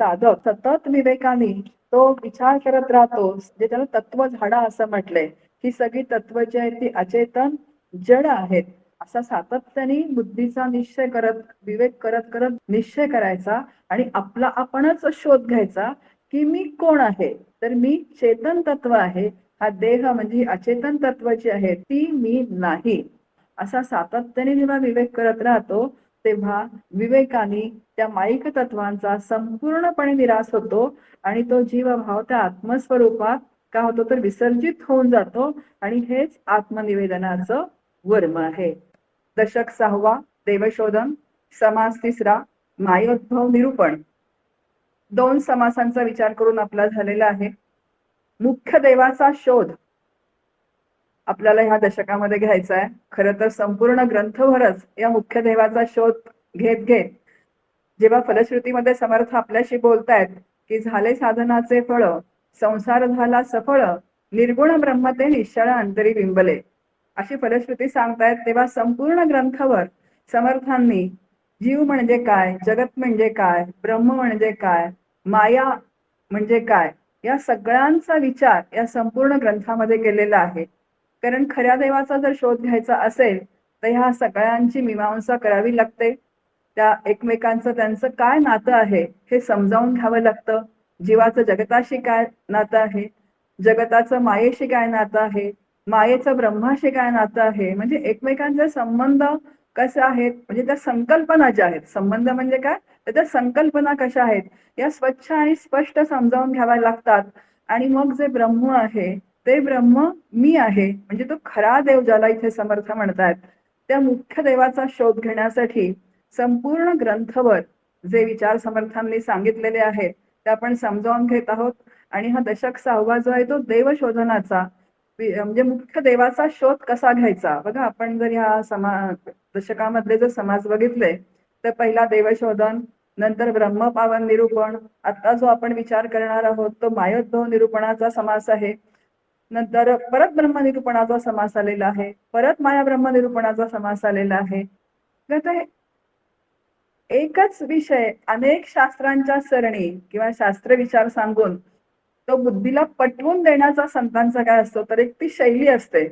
साधक सतत विवेकाने तो विचार करत राहतो, जे त्याला तत्व झाडा असं म्हटलंय. ही सगळी तत्व जी आहेत ती अचेतन जड आहेत. असा सातत्याने बुद्धीचा निश्चय करत, विवेक करत करत निश्चय करायचा आणि आपला आपणच शोध घ्यायचा की मी कोण आहे. तर मी चेतन तत्व आहे. हा देह म्हणजे ही अचेतन तत्व जी आहे ती मी नाही. असा सातत्याने जेव्हा विवेक करत राहतो तेव्हा विवेकाने त्या माईक तत्वांचा संपूर्णपणे निराश होतो आणि तो जीवभाव त्या आत्मस्वरूपात का होतो तर विसर्जित होऊन जातो आणि हेच आत्मनिवेदनाचं वर्म आहे. दशक 6वा देवशोधन, समास 3रा मायोद्भव निरूपण. 2 समासांचा विचार करून आपला झालेला आहे. मुख्य देवाचा शोध आपल्याला ह्या दशकामध्ये घ्यायचा आहे. खरं तर संपूर्ण ग्रंथभरच या मुख्य देवाचा शोध घेत घेत जेव्हा फलश्रुतीमध्ये समर्थ आपल्याशी बोलतायत की झाले साधनाचे फळ, संसार झाला सफळ, निर्गुण ब्रह्म ते निश्चळ अंतरी बिंबले, अशी फलश्रुती सांगतायत, तेव्हा संपूर्ण ग्रंथावर समर्थांनी जीव म्हणजे काय, जगत म्हणजे काय, ब्रह्म म्हणजे काय, माया म्हणजे काय, या सगळ्यांचा विचार या संपूर्ण ग्रंथामध्ये केलेला आहे. कारण खऱ्या देवाचा जर शोध घ्यायचा असेल तर ह्या सगळ्यांची मीमांसा करावी लागते. त्या एकमेकांचं त्यांचं काय नातं आहे हे समजावून घ्यावं लागतं. जीवाचं जगताशी काय नातं आहे, जगताचं मायेशी काय नातं आहे, मायेचं ब्रह्माशी काय नातं आहे, म्हणजे एकमेकांचे संबंध कसे आहेत, म्हणजे त्या संकल्पना ज्या आहेत, संबंध म्हणजे काय तर त्या संकल्पना कशा आहेत या स्वच्छ आणि स्पष्ट समजावून घ्याव्या लागतात. आणि मग जे ब्रह्म आहे ते ब्रह्म मी आहे, म्हणजे तो खरा देव ज्याला इथे समर्थ म्हणतात, त्या मुख्य देवाचा शोध घेण्यासाठी संपूर्ण ग्रंथभर जे विचार समर्थांनी सांगितलेले आहेत ते आपण समजावून घेत आहोत. आणि हा दशक 6वा जो आहे तो देवशोधनाचा, म्हणजे मुख्य देवाचा शोध कसा घ्यायचा. बघा आपण जर ह्या दशकामधले जर समाज बघितले तर पहिला देवशोधन, नंतर ब्रह्मपावन निरूपण, आता जो आपण विचार करणार आहोत तो मायोद्भव निरूपणाचा समास आहे, नंतर परत ब्रह्मनिरूपणाचा समास आलेला आहे, परत माया ब्रह्मनिरूपणाचा समास आलेला आहे. एकच विषय अनेक शास्त्रांच्या सरणी किंवा शास्त्र विचार सांगून तो बुद्धीला पटवून देण्याचा संतांचा काय असतो तर एक ती शैली असते.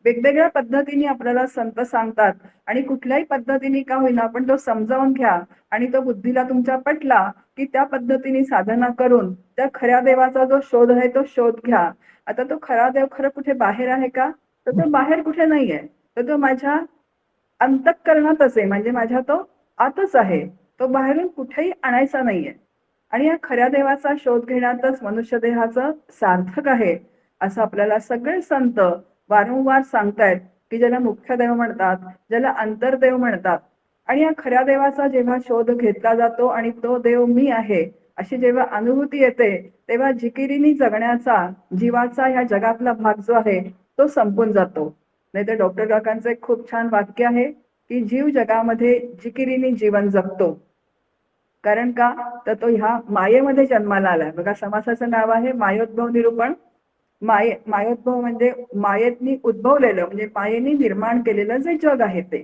वेगवेगळ्या पद्धतीने आपल्याला संत सांगतात आणि कुठल्याही पद्धतीने का होईना आपण तो समजावून घ्या आणि तो बुद्धीला तुमच्या पटला की त्या पद्धतीने साधना करून त्या खऱ्या देवाचा जो शोध आहे तो शोध घ्या. आता तो खरा देव खरं कुठे बाहेर आहे का तर तो बाहेर कुठे नाहीये, तर तो माझ्या अंतःकरणातच आहे, म्हणजे माझ्या तो आतच आहे, तो बाहेरून कुठेही आणायचा नाहीये. आणि या खऱ्या देवाचा शोध घेण्यातच मनुष्य देहाचं सार्थक आहे असं आपल्याला सगळे संत वारंवार सांगतायत की ज्याला मुख्य देव म्हणतात, ज्याला अंतर्देव म्हणतात. आणि या खऱ्या देवाचा जेव्हा शोध घेतला जातो आणि तो देव मी आहे अशी जेव्हा अनुभूती येते तेव्हा जिकिरीनी जगण्याचा जीवाचा ह्या जगातला भाग जो आहे तो संपून जातो. नाही तर डॉक्टर काकांचं एक खूप छान वाक्य आहे की जीव जगामध्ये जिकिरीने जीवन जगतो. कारण का तर तो ह्या मायेमध्ये जन्माला आलाय. बघा समासाचं नाव आहे मायोद्भव निरूपण. मायोद्भव म्हणजे मायेतनी उद्भवलेलं, म्हणजे मायेने निर्माण केलेलं जे जग आहे ते.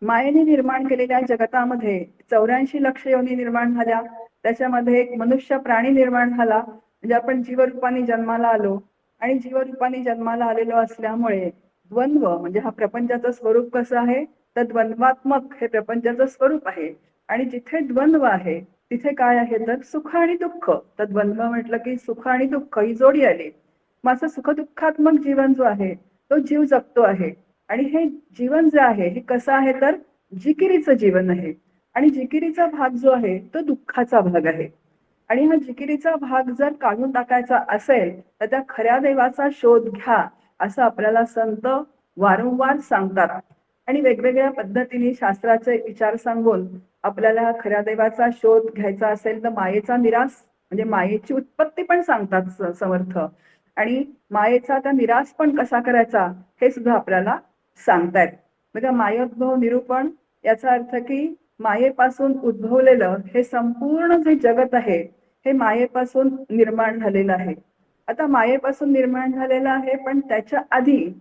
मायेने निर्माण केलेल्या जगतामध्ये 84 लक्ष योनी निर्माण झाल्या, त्याच्यामध्ये एक मनुष्य प्राणी निर्माण झाला, म्हणजे आपण जीवरूपाने जन्माला आलो. आणि जीवरूपाने जन्माला आलेलो असल्यामुळे द्वंद्व म्हणजे हा प्रपंचाचं स्वरूप कसं आहे तर द्वंद्वात्मक हे प्रपंचाचं स्वरूप आहे. आणि जिथे द्वंद्व आहे तिथे काय आहे तर सुख आणि दुःख. तर द्वंद्व म्हटलं की सुख आणि दुःख ही जोडी आली. मग असं सुखदुःखात्मक जीवन जो आहे तो जीव जगतो आहे. आणि हे जीवन जे आहे हे कसं आहे तर जिकिरीचं जीवन आहे. आणि जिकिरीचा भाग जो आहे तो दुःखाचा भाग आहे. आणि हा जिकिरीचा भाग जर काढून टाकायचा असेल तर त्या खऱ्या देवाचा शोध घ्या असं आपल्याला संत वारंवार सांगतात. आणि वेगवेगळ्या पद्धतीने शास्त्राचे विचार सांगून आपल्याला खऱ्या देवाचा शोध घ्यायचा असेल तर मायेचा निराश म्हणजे मायेची उत्पत्ती पण सांगतात समर्थ. आणि मायेचा त्या निराश पण कसा करायचा हे सुद्धा आपल्याला सांगतायत. बघा मायोद्भव निरूपण याचा अर्थ की मायेपासून उद्भवलेलं हे संपूर्ण जे जगत आहे हे मायेपासून निर्माण झालेलं आहे. आता मायेपासून निर्माण झालेलं आहे पण त्याच्या आधी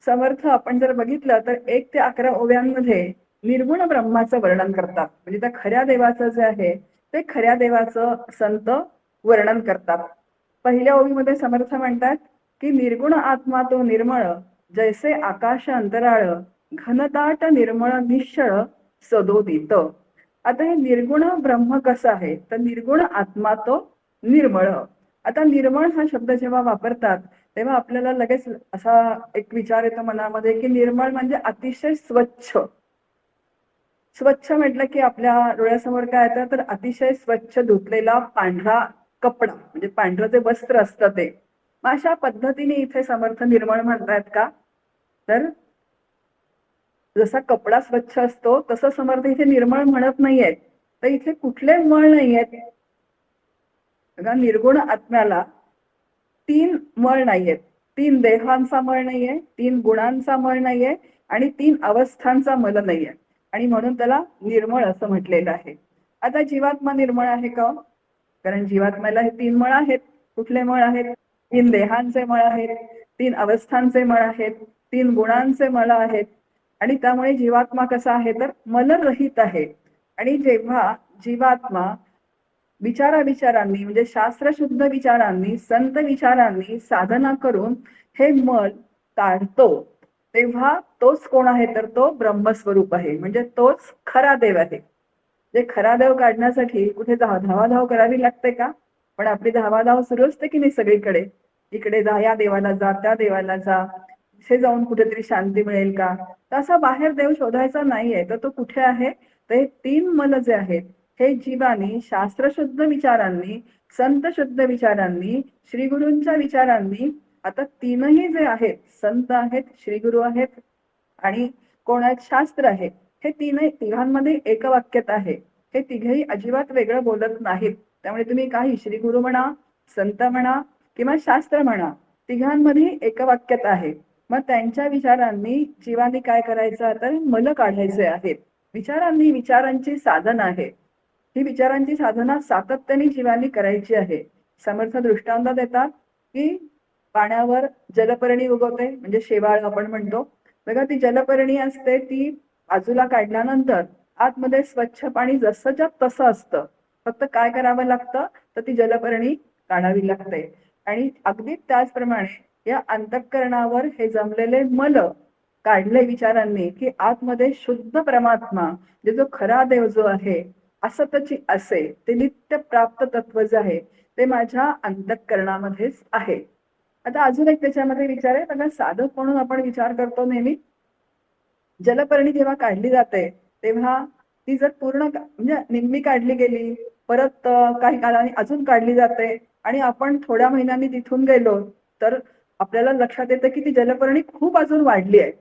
समर्थ आपण जर बघितलं तर 1 ते 11 ओव्यांमध्ये निर्गुण ब्रह्माचं वर्णन करतात. म्हणजे त्या खऱ्या देवाचं जे आहे ते खऱ्या देवाचं संत वर्णन करतात. पहिल्या ओळीमध्ये समर्थ म्हणतात की निर्गुण आत्मा तो निर्मळ, जैसे आकाश अंतराळ, घनदाट निर्मळ निश्चळ सदोदित. आता हे निर्गुण ब्रह्म कसं आहे, तर निर्गुण आत्मा तो निर्मळ. आता निर्मळ हा शब्द जेव्हा वापरतात तेव्हा आपल्याला लगेच असा एक विचार येतो मनामध्ये की निर्मळ म्हणजे अतिशय स्वच्छ. स्वच्छ म्हटलं की आपल्या डोळ्यासमोर काय येतं, तर अतिशय स्वच्छ धुतलेला पांढरा कपडा, म्हणजे पांढरं जे वस्त्र असतं ते. मग अशा पद्धतीने इथे समर्थ निर्मळ म्हणतायत का, तर जसा कपडा स्वच्छ असतो तसं समर्थ इथे निर्मळ म्हणत नाहीयेत. तर इथे कुठले मळ नाहीयेत. बघा, निर्गुण आत्म्याला 3 मळ नाहीयेत. 3 देहांचा मळ नाहीये, 3 गुणांचा मळ नाहीये आणि 3 अवस्थांचा मल नाहीये. आणि म्हणून त्याला निर्मळ असं म्हटलेलं आहे. आता जीवात्मा निर्मळ आहे का? कारण जीवात्म्याला हे 3 मळ आहेत. कुठले मळ आहेत? 3 देहांचे मळ आहेत, 3 अवस्थांचे मळ आहेत, 3 गुणांचे मळ आहेत. आणि त्यामुळे जीवात्मा कसा आहे, तर मलरहित आहे. आणि जेव्हा जीवात्मा विचारांनी, म्हणजे शास्त्रशुद्ध विचारांनी, संत विचारांनी साधना करून हे मल काढतो, तेव्हा तोच कोण आहे, तर तो ब्रह्मस्वरूप आहे. म्हणजे तोच खरा देव आहे. जे खरा देव काढण्यासाठी कुठे धावाधाव करावी लागते का? पण आपली धावाधाव सुरू असते की नाही सगळीकडे. इकडे जा, या देवाला जा, त्या देवाला जा, इथे जाऊन कुठेतरी शांती मिळेल का? तर असा बाहेर देव शोधायचा नाहीये. तर तो कुठे आहे? तर हे 3 मन जे आहेत, हे जीवानी शास्त्रशुद्ध विचारांनी, संत शुद्ध विचारांनी, श्रीगुरूंच्या विचारांनी, आता 3ही जे आहेत, संत आहेत, श्रीगुरु आहेत आणि कोण आहेत, शास्त्र आहे, हे तिघांमध्ये एकवाक्यता आहे. हे तिघेही अजिबात वेगळं बोलत नाहीत. त्यामुळे तुम्ही काही श्रीगुरु म्हणा, संत म्हणा किंवा शास्त्र म्हणा, तिघांमध्ये एकवाक्यता आहे. मग त्यांच्या विचारांनी जीवानी काय करायचं, तर मल काढायचे आहेत. विचारांनी विचारांची साधना आहे. ही विचारांची साधना सातत्याने जीवानी करायची आहे. समर्थ दृष्टांत देतात की पाण्यावर जलपर्णी उगवते, म्हणजे शेवाळ आपण म्हणतो. बघा, ती जलपर्णी असते, ती बाजूला काढल्यानंतर आतमध्ये स्वच्छ पाणी जसंच्या तसं असतं. फक्त काय करावं लागतं, तर ती जलपर्णी काढावी लागते. आणि अगदी त्याचप्रमाणे या अंतःकरणावर हे जमलेले मल काढले विचारांनी की आतमध्ये शुद्ध परमात्मा, म्हणजे जो खरा देव जो आहे, असतची असे, ते नित्य प्राप्त तत्व जे आहे ते माझ्या अंतःकरणामध्येच आहे. आता अजून एक त्याच्यामध्ये विचार आहे बघा, साधक म्हणून आपण विचार करतो नेहमी. जलपर्णी जेव्हा काढली जाते तेव्हा ती जर पूर्ण म्हणजे निम्मी काढली गेली, परत काही कालाने अजून काढली जाते आणि आपण थोड्या महिन्यांनी तिथून गेलो तर आपल्याला लक्षात येतं की ती जलपर्णी खूप अजून वाढली आहे.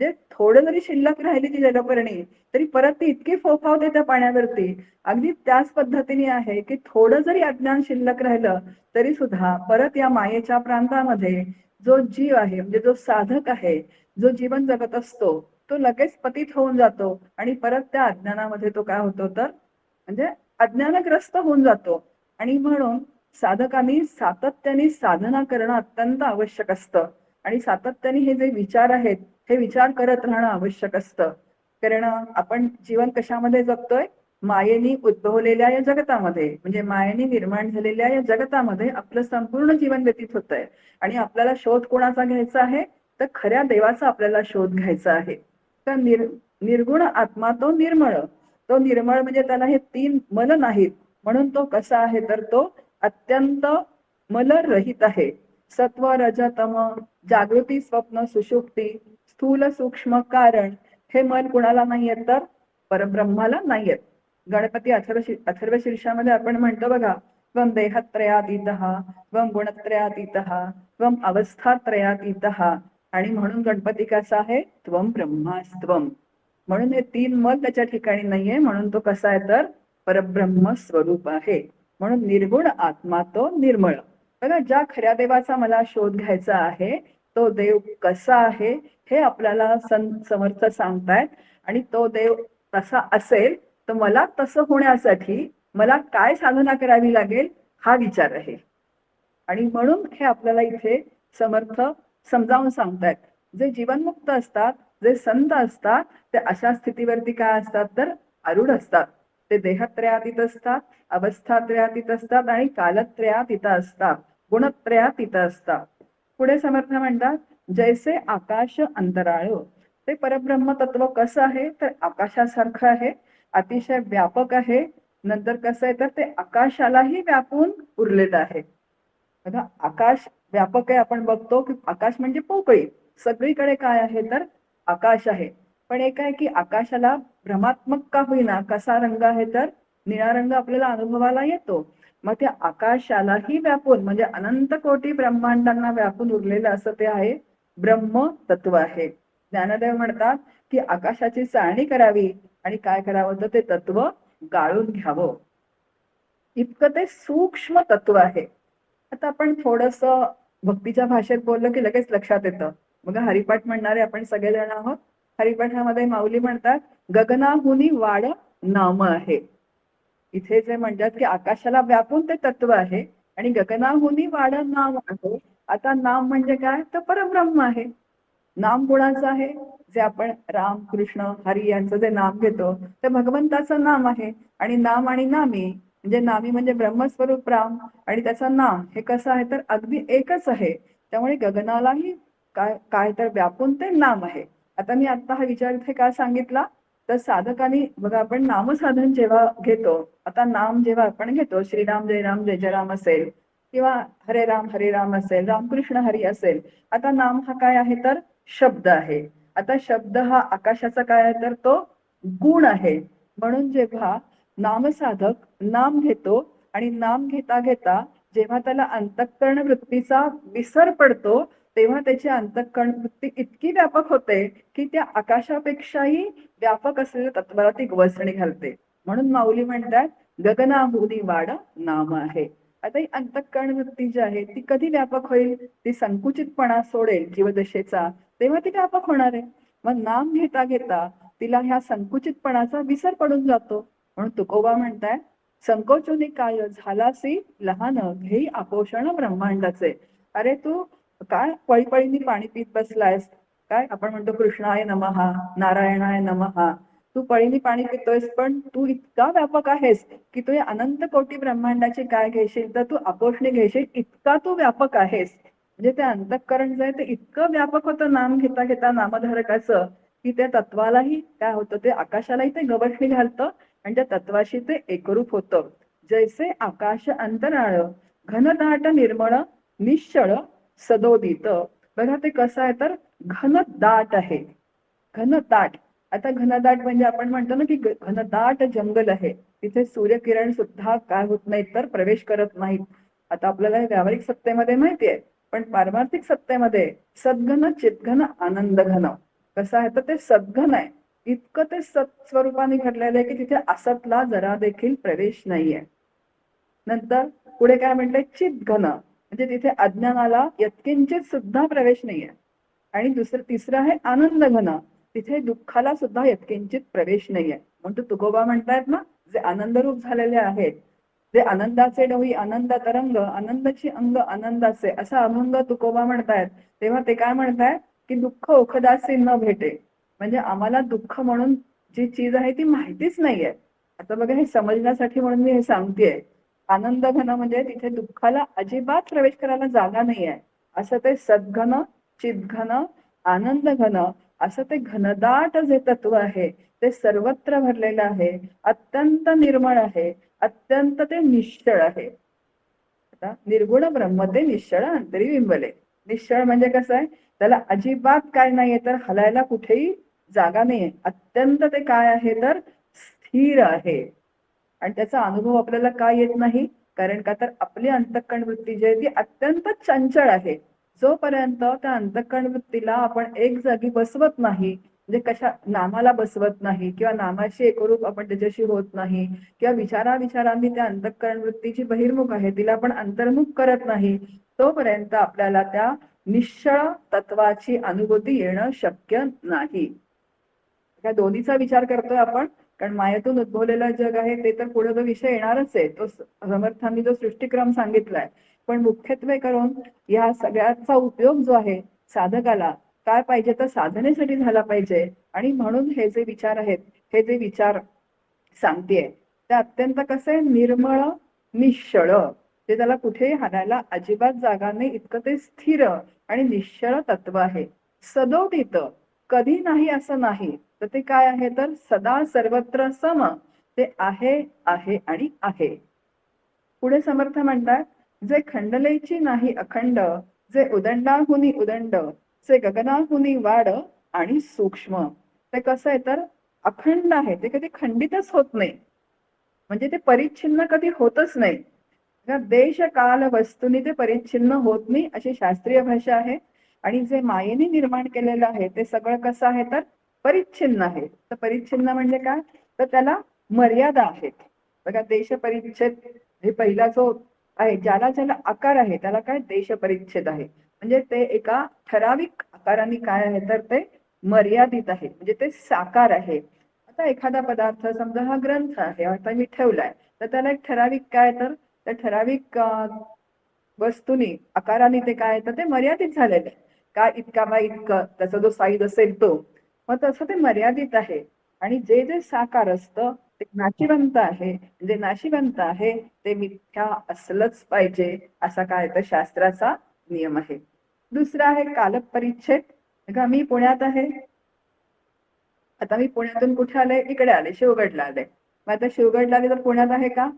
म्हणजे थोडं जरी शिल्लक राहिली ती जलपर्णी, तरी परत ती इतकी फोफावते त्या पाण्यावरती. अगदी त्याच पद्धतीने आहे की थोडं जरी अज्ञान शिल्लक राहिलं तरी सुद्धा परत या मायेच्या प्रांतामध्ये जो जीव आहे, म्हणजे जो साधक आहे, जो जीवन जगत असतो, तो लगेच पतित होऊन जातो आणि परत त्या अज्ञानामध्ये तो काय होतो, तर म्हणजे अज्ञानग्रस्त होऊन जातो. आणि म्हणून साधकांनी सातत्याने साधना करणं अत्यंत आवश्यक असतं. आणि सातत्याने हे जे विचार आहेत, हे विचार करत राहणं आवश्यक असतं. कारण आपण जीवन कशामध्ये जगतोय? मायेनी उद्भवलेल्या या जगतामध्ये, म्हणजे मायेने निर्माण झालेल्या या जगतामध्ये आपलं संपूर्ण जीवन व्यतीत होतंय. आणि आपल्याला शोध कोणाचा घ्यायचा आहे, तर खऱ्या देवाचा आपल्याला शोध घ्यायचा आहे. तर निर्गुण आत्मा तो निर्मळ. तो निर्मळ म्हणजे त्याला हे 3 मल नाहीत. म्हणून तो कसा आहे, तर तो अत्यंत मलरहित आहे. सत्व रज तम, जागृती स्वप्न सुषुप्ती, स्थूल सूक्ष्म कारण, हे मन कुणाला नाहीयेत, तर परब्रह्माला नाहीयेत. गणपती अथर्व शीर्षामध्ये आपण म्हणतो बघा, त्वं देहत्रयातीतः, त्वं गुणत्रयातीतः, त्वं अवस्थात्रयातीतः. आणि म्हणून गणपती कसा आहे, त्वं ब्रह्मास्त्वं. म्हणून हे 3 मल त्याच्या ठिकाणी नाहीये. म्हणून तो कसा आहे, तर परब्रह्म स्वरूप आहे. म्हणून निर्गुण आत्मा तो निर्मळ. बघा, ज्या खऱ्या देवाचा मला शोध घ्यायचा आहे, तो देव कसा आहे हे आपल्याला समर्थ सांगतायत. आणि तो देव तसा असेल तर मला तसं होण्यासाठी मला काय साधना करावी लागेल, हा विचार आहे. आणि म्हणून हे आपल्याला इथे समर्थ समजावून सांगतायत. जे जीवनमुक्त असतात, जे संत असतात, ते अशा स्थितीवरती काय असतात, तर आरूढ असतात. ते देहत्रयातीत असतात, अवस्थात्रयातीत असतात आणि कालत्रयातीत असतात, गुणत्रयातीत असतात. पुढे समर्थ म्हणतात, जैसे आकाश अंतराळ. ते परब्रह्म तत्व कसं आहे तर आकाशासारखं आहे, अतिशय व्यापक आहे. नंतर कसं आहे तर ते आकाशालाही व्यापून उरलेलं आहे. बघा, आकाश व्यापक आहे, आपण बघतो की आकाश म्हणजे पोकळी, सगळीकडे काय आहे तर आकाश आहे. पण एक आहे की आकाशाला भ्रमात्मक का होईना कसा रंग आहे तर निळा रंग आपल्याला अनुभवाला येतो. मग त्या आकाशालाही व्यापून म्हणजे अनंत कोटी ब्रह्मांडांना व्यापून उरलेलं असं ते आहे, ब्रह्म तत्व आहे. ज्ञानदेव म्हणतात की आकाशाची चाळणी करावी आणि काय करावं तर ते तत्व गाळून घ्यावं. इतकं ते सूक्ष्म तत्व आहे. आता आपण थोडस भक्तीच्या भाषेत बोललं की लगेच लक्षात येतं. मग हरिपाठ म्हणणारे आपण सगळेजण आहोत. हरिपाठामध्ये माऊली म्हणतात, गगनाहुनी वाड नाम आहे. इथे जे म्हणतात की आकाशाला व्यापून ते तत्व आहे आणि गगनाहुनी वाड नाम आहे. आता नाम म्हणजे काय तर परब्रह्म आहे. नाम कोणाचं आहे, जे आपण राम कृष्ण हरी यांचं जे नाम घेतो ते भगवंताचं नाम आहे. आणि नाम आणि नामी म्हणजे नामी म्हणजे ब्रह्मस्वरूप राम आणि त्याचं नाम हे कसं आहे तर अगदी एकच आहे. त्यामुळे गगनालाही काय काय तर व्यापून ते नाम आहे. आता मी आता हा विचार इथे का सांगितला तर साधकांनी बघा, आपण नामसाधन जेव्हा घेतो, आता नाम जेव्हा आपण घेतो, श्रीराम जय राम जय जय राम असेल किंवा हरे राम असेल, रामकृष्ण हरी असेल. आता नाम हा काय आहे तर शब्द आहे. आता शब्द हा आकाशाचा काय आहे तर तो गुण आहे. म्हणून जेव्हा नामसाधक नाम घेतो आणि नाम घेता घेता जेव्हा त्याला अंतःकरण वृत्तीचा विसर पडतो, तेव्हा त्याची अंतःकरण वृत्ती इतकी व्यापक होते की त्या आकाशापेक्षाही व्यापक असलेल्या तत्वाला ती गवसणी घालते. म्हणून माऊली म्हणतात, गगनाहुनी वाड नाम आहे. आता ही अंतःकरण वृत्ती जी आहे ती कधी व्यापक होईल, ती संकुचितपणा सोडेल जीवदशेचा, तेव्हा ती व्यापक होणार आहे. मग नाम घेता घेता तिला ह्या संकुचितपणाचा विसर पडून जातो. म्हणून तुकोबा म्हणताय, संकोचुनी काय झालासी लहान घेई आपोषण ब्रह्मांडाचे. अरे तू काय पळीपळीनी पाणी पीत बसलायस, काय आपण म्हणतो कृष्णाय नमहा नारायणाय नमहा, तू पळीनी पाणी पितोयस पण तू इतका व्यापक आहेस की तू या अनंत कोटी ब्रह्मांडाची काय घेशील तर तू आपोषणी घेशील, इतका तू व्यापक आहेस. म्हणजे ते अंतःकरण जे आहे ते इतकं व्यापक होतं नाम घेता घेता नामधारकाचं की त्या तत्वालाही काय होतं ते आकाशालाही ते गवसणी घालतं आणि त्या तत्वाशी ते एकरूप होतं. जैसे आकाश अंतराळ घनदाट निर्मळ निश्चळ सदोदित. बघा ते कसं आहे तर घनदाट आहे, घनदाट. आता घनदाट म्हणजे आपण म्हणतो ना की घनदाट जंगल आहे, तिथे सूर्यकिरण सुद्धा काय होत नाहीत तर प्रवेश करत नाहीत. आता आपल्याला व्यावहारिक सत्तेमध्ये माहिती आहे, पण पारमार्थिक सत्तेमध्ये सद्घन चितघन आनंद घन कसं आहे तर ते सद्घन आहे. इतकं ते सत् स्वरूपाने घडलेलं आहे की तिथे असतला जरा देखील प्रवेश नाहीये. नंतर पुढे काय म्हटलंय, चितघन म्हणजे तिथे अज्ञानाला यत्किंचित सुद्धा प्रवेश नाहीये. आणि तिसरं आहे आनंद घन, तिथे दुःखाला सुद्धा यत्किंचित प्रवेश नाहीये. म्हणतो तुकोबा म्हणतायत ना, जे आनंदरूप झालेले आहेत, जे आनंदाचे डोही आनंद तरंग आनंदाची अंग आनंदाचे असा अभंग तुकोबा म्हणतायत. तेव्हा ते काय म्हणतायत की दुःख ओखदासी न भेटे, म्हणजे आम्हाला दुःख म्हणून जी चीज आहे ती माहितीच नाहीये. आता बघा, हे समजण्यासाठी म्हणून मी हे सांगतेय. आनंद घन म्हणजे तिथे दुःखाला अजिबात प्रवेश करायला जागा नाहीये. असं ते सद्घन चितघन आनंद घन असं ते घनदाट जे तत्व आहे ते सर्वत्र भरलेलं आहे, अत्यंत निर्मळ आहे, अत्यंत ते निश्चळ आहे. आता निर्गुण ब्रह्म ते निश्चळ अंतरी बिंबले. निश्चळ म्हणजे कसं आहे, त्याला अजिबात काय नाहीये तर हलायला कुठेही जागा नाहीये. अत्यंत ते काय आहे तर स्थिर आहे. आणि त्याचा अनुभव आपल्याला काय येत नाही, कारण का तर आपली अंतःकरण वृत्ती जी आहे ती अत्यंत चंचल आहे. जोपर्यंत त्या अंतःकरण वृत्तीला आपण एक जागी बसवत नाही, म्हणजे कशा नामाला बसवत नाही किंवा नामाशी एकरूप आपण त्याच्याशी होत नाही किंवा विचारांनी त्या अंतःकरण वृत्तीची बहिर्मुख आहे तिला आपण अंतर्मुख करत नाही, तोपर्यंत आपल्याला त्या निश्चळ तत्वाची अनुभूती येणं शक्य नाही. या दोन्हीचा विचार करतोय आपण, कारण मायेतून उद्भवलेलं जग आहे ते तर पुढे जो विषय येणारच आहे, तो समर्थांनी जो सृष्टिक्रम सांगितलाय. पण मुख्यत्वे करून या सगळ्याचा उपयोग जो आहे साधकाला काय पाहिजे तर साधनेसाठी झाला पाहिजे. आणि म्हणून हे जे विचार आहेत, हे जे विचार सांगतेय ते अत्यंत कसं आहे, निर्मळ, निश्चळ, ते त्याला कुठेही हाणायला अजिबात जागा नाही, इतकं ते स्थिर आणि निश्चळ तत्व आहे. सदोदित, कधी नाही असं नाही, तर ते काय आहे, तर सदा सर्वत्र सम, ते आहे आणि आहे. पुढे समर्थ म्हणतात, जे खंडलेची नाही अखंड, जे उदंडाहुनी उदंड, जे गगनाहुनी वाढ आणि सूक्ष्म. ते कसं आहे, तर अखंड आहे, ते कधी खंडितच होत नाही, म्हणजे ते परिच्छिन्न कधी होतच नाही. देश काल वस्तूनी ते परिच्छिन्न होत नाही, अशी शास्त्रीय भाषा आहे. आणि जे मायेने निर्माण केलेलं आहे ते सगळं कसं आहे, तर परिच्छिन्न आहे. तर परिच्छिन्न म्हणजे काय, तर त्याला मर्यादा आहेत. बघा, देश परिच्छेद हे पहिला जो आहे, ज्याला ज्याला आकार आहे त्याला काय, देश परिच्छेद आहे. म्हणजे ते एका ठराविक आकाराने काय आहे, तर ते मर्यादित आहे, म्हणजे ते साकार आहे. आता एखादा पदार्थ समजा हा ग्रंथ आहे, आता मी ठेवलाय, तर त्याला एक ठराविक काय, तर त्या ठराविक वस्तूनी आकाराने ते काय, तर ते मर्यादित झालेलं आहे. काय इतका बा इतकं त्याचा जो साईज असेल तो, मग तसं ते मर्यादित आहे. आणि जे जे साकार असतं ते नाशिवंत आहे, जे नाशिवंत आहे ते मिथ्या असलंच पाहिजे, असा काय तर शास्त्राचा नियम आहे. दुसरा आहे कालपरिच्छेद. बघा, मी पुण्यात आहे, आता मी पुण्यातून कुठे आले, इकडे आले, शिवगडला आले. मग आता शिवगडला आले तर पुण्यात आहे का,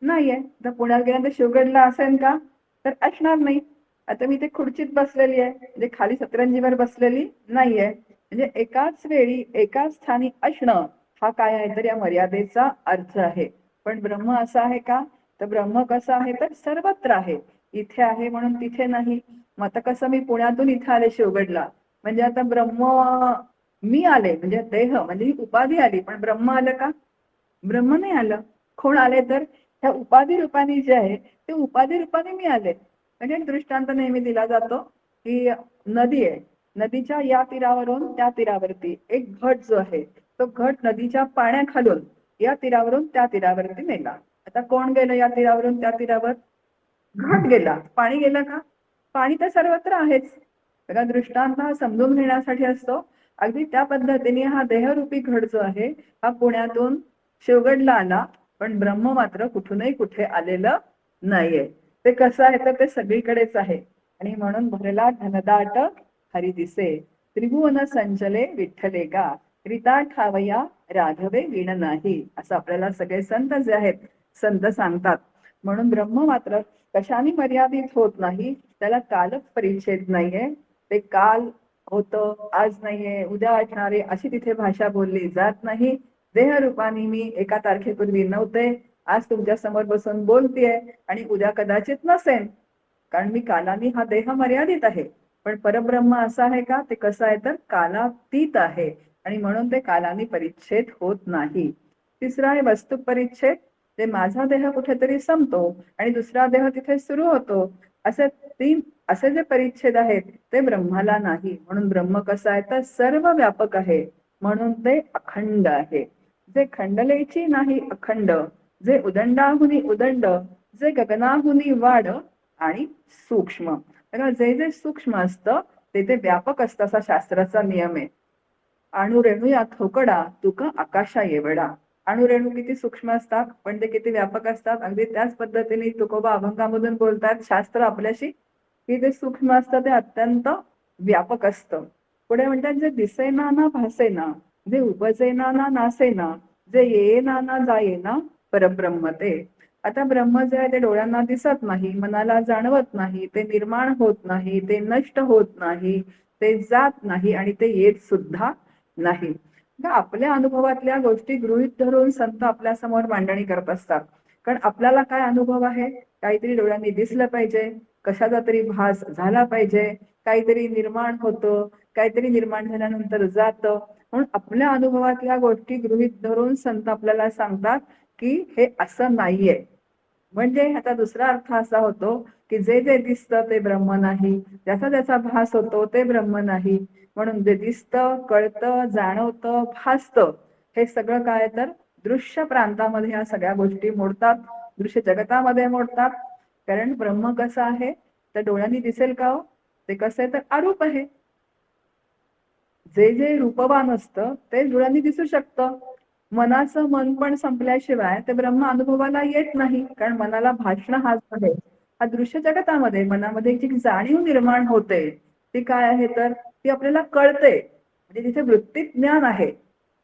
नाहीये. तर पुण्यात गेल्यानंतर शिवगडला असेल का, तर असणार नाही. आता मी ते खुर्चीत बसलेली आहे, म्हणजे खाली सतरंजीवर बसलेली नाहीये. म्हणजे एकाच वेळी एकाच स्थानी असणं, हा काय आहे, तर या मर्यादेचा अर्थ आहे. पण ब्रह्म असं आहे का, तर ब्रह्म कसं आहे, तर सर्वत्र आहे. इथे आहे म्हणून तिथे नाही. मग आता कसं मी पुण्यातून इथे आले शिवगडला, म्हणजे आता ब्रह्म, मी आले म्हणजे देह म्हणजे ही उपाधी आली, पण ब्रह्म आलं का, ब्रह्म नाही आलं. कोण आले, तर त्या उपाधी रूपाने जे आहे ते उपाधी रूपाने मी आले. म्हणजे एक दृष्टांत नेहमी दिला जातो की नदी आहे, नदीच्या या तीरावरून त्या तीरावरती एक घट जो आहे, तो घट नदीच्या पाण्याखालून या तीरावरून त्या तीरावरती नेला. आता कोण गेलं या तीरावरून त्या तीरावर, घट गेला. पाणी गेलं का, पाणी तर सर्वत्र आहेच. बघा, दृष्टांत हा समजून घेण्यासाठी असतो. अगदी त्या पद्धतीने हा देहरूपी घट जो आहे, हा पुण्यातून शिवगडला आला, पण ब्रह्म मात्र कुठूनही कुठे आलेलं नाहीये. ते कसं आहे, तर ते सगळीकडेच आहे. आणि म्हणून भरला घनदाट हरी दिसे, त्रिभुवन संचले विठ्ठले गा, रिता ठावया राघवे विण नाही, असं आपल्याला सगळे संत जे आहेत, संत सांगतात. म्हणून ब्रह्म मात्र कशाने मर्यादित होत नाही, त्याला कालच परिच्छेद नाहीये. ते काल होतं, आज नाहीये, उद्या असणारे, अशी तिथे भाषा बोलली जात नाही. देहरूपाने मी एका तारखेपूर्वी नव्हते, आज तुमच्या समोर बसून बोलतेय आणि उद्या कदाचित नसेन, कारण मी कालाने हा देह मर्यादित आहे. पण परब्रह्म असं आहे का, ते कसं आहे, तर कालातीत आहे आणि म्हणून ते कालाने परिच्छेद होत नाही. तिसरा आहे वस्तू परिच्छेद. ते माझा देह कुठेतरी संपतो आणि दुसरा देह तिथे सुरू होतो, असे तीन असे जे परिच्छेद आहेत ते ब्रह्माला नाही. म्हणून ब्रह्म कसं आहे, तर सर्व व्यापक आहे, म्हणून ते अखंड आहे. जे खंडलेची नाही अखंड, जे उदंडाहुनी उदंड, जे गगनाहुनी वाढ आणि सूक्ष्म. बघा, जे जे सूक्ष्म असतं ते ते व्यापक असतं, असा शास्त्राचा नियम आहे. अणुरेणू या ठोकडा तुका आकाशा एवढा. अणुरेणू किती सूक्ष्म असतात, पण ते किती व्यापक असतात. अगदी त्याच पद्धतीने तुकोबा अभंगामधून बोलतात शास्त्र आपल्याशी, की ते सूक्ष्म असतं, ते अत्यंत व्यापक असतं. पुढे म्हणतात, जे दिसेना ना भासेना, जे उपजेना ना नासेना, जे येना ना जायेना, परब्रह्म ते. आता ब्रह्म जे आहे ते डोळ्यांना दिसत नाही, मनाला जाणवत नाही, ते निर्माण होत नाही, ते नष्ट होत नाही, ते जात नाही आणि ते येत सुद्धा नाही. आपल्या अनुभवातल्या गोष्टी गृहीत धरून संत आपल्या समोर मांडणी करत असतात. कारण आपल्याला काय अनुभव आहे, काहीतरी डोळ्यांनी दिसलं पाहिजे, कशाचा तरी भास झाला पाहिजे, काहीतरी निर्माण होतं, काहीतरी निर्माण झाल्यानंतर जातं. म्हणून आपल्या अनुभवातल्या गोष्टी गृहीत धरून संत आपल्याला सांगतात की हे असं नाहीये. म्हणजे ह्याचा दुसरा अर्थ असा होतो की जे जे दिसतं ते ब्रह्म नाही, ज्याचा ज्याचा भास होतो ते ब्रह्म नाही. म्हणून जे दिसतं, कळतं, जाणवतं, भासतं, हे सगळं काय, तर दृश्य प्रांतामध्ये ह्या सगळ्या गोष्टी मोडतात, दृश्य जगतामध्ये मोडतात. कारण ब्रह्म कसं आहे, तर डोळ्यांनी दिसेल का हो, ते कसं आहे, तर अरूप आहे. जे जे रूपवान असतं ते डोळ्यांनी दिसू शकतं, मनाचं मन पण संपल्याशिवाय ते ब्रह्म अनुभवाला येत नाही. कारण मनाला भाषण हा जो आहे, हा दृश्य जगतामध्ये मनामध्ये जी जाणीव निर्माण होते, ती काय आहे तर ती आपल्याला कळते. म्हणजे तिथे वृत्ती ज्ञान आहे.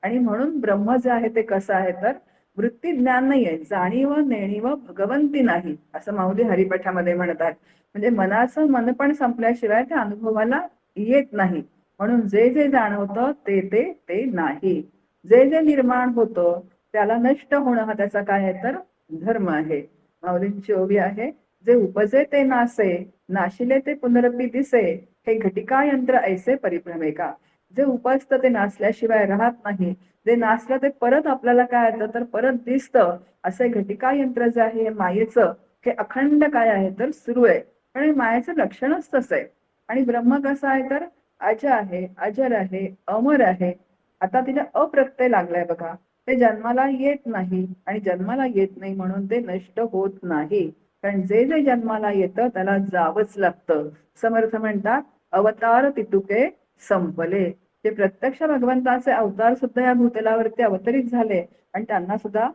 आणि म्हणून ब्रह्म जे आहे ते कसं आहे तर वृत्ती ज्ञान नाहीये, जाणीव नेणीव भगवंती नाही, असं माऊली हरिपाठामध्ये म्हणतात. म्हणजे मनाचं मन पण संपल्याशिवाय त्या अनुभवाला येत नाही. म्हणून जे जे जाणवतं ते ते ते नाही. जे जे निर्माण होतं त्याला नष्ट होणं हा त्याचा काय आहे तर धर्म आहे. माऊलींची ओवी आहे, जे उपजे ते नासे, नाशिले ते पुनरपी दिसे, हे घटिका यंत्र ऐसे परिभ्रमे का. जे उपजतं ते नासल्याशिवाय राहत नाही, जे नासलं ते परत आपल्याला काय येतं तर परत दिसतं. असे घटिका यंत्र जे आहे मायेचं, हे अखंड काय आहे तर सुरू आहे. आणि मायेचं लक्षणच तसं आहे. आणि ब्रह्म कसं आहे तर अज आहे, अजर आहे, अमर आहे. आता तिला अप्रत्यय लागलाय बघा. ते जन्माला येत नाही आणि जन्माला येत नाही म्हणून ते नष्ट होत नाही. कारण जे जे जन्माला येतं त्याला जावंच लागतं. समर्थ म्हणतात, अवतार तितुके संपले. ते प्रत्यक्ष भगवंताचे अवतार सुद्धा या भूतलावरती अवतरित झाले आणि त्यांना सुद्धा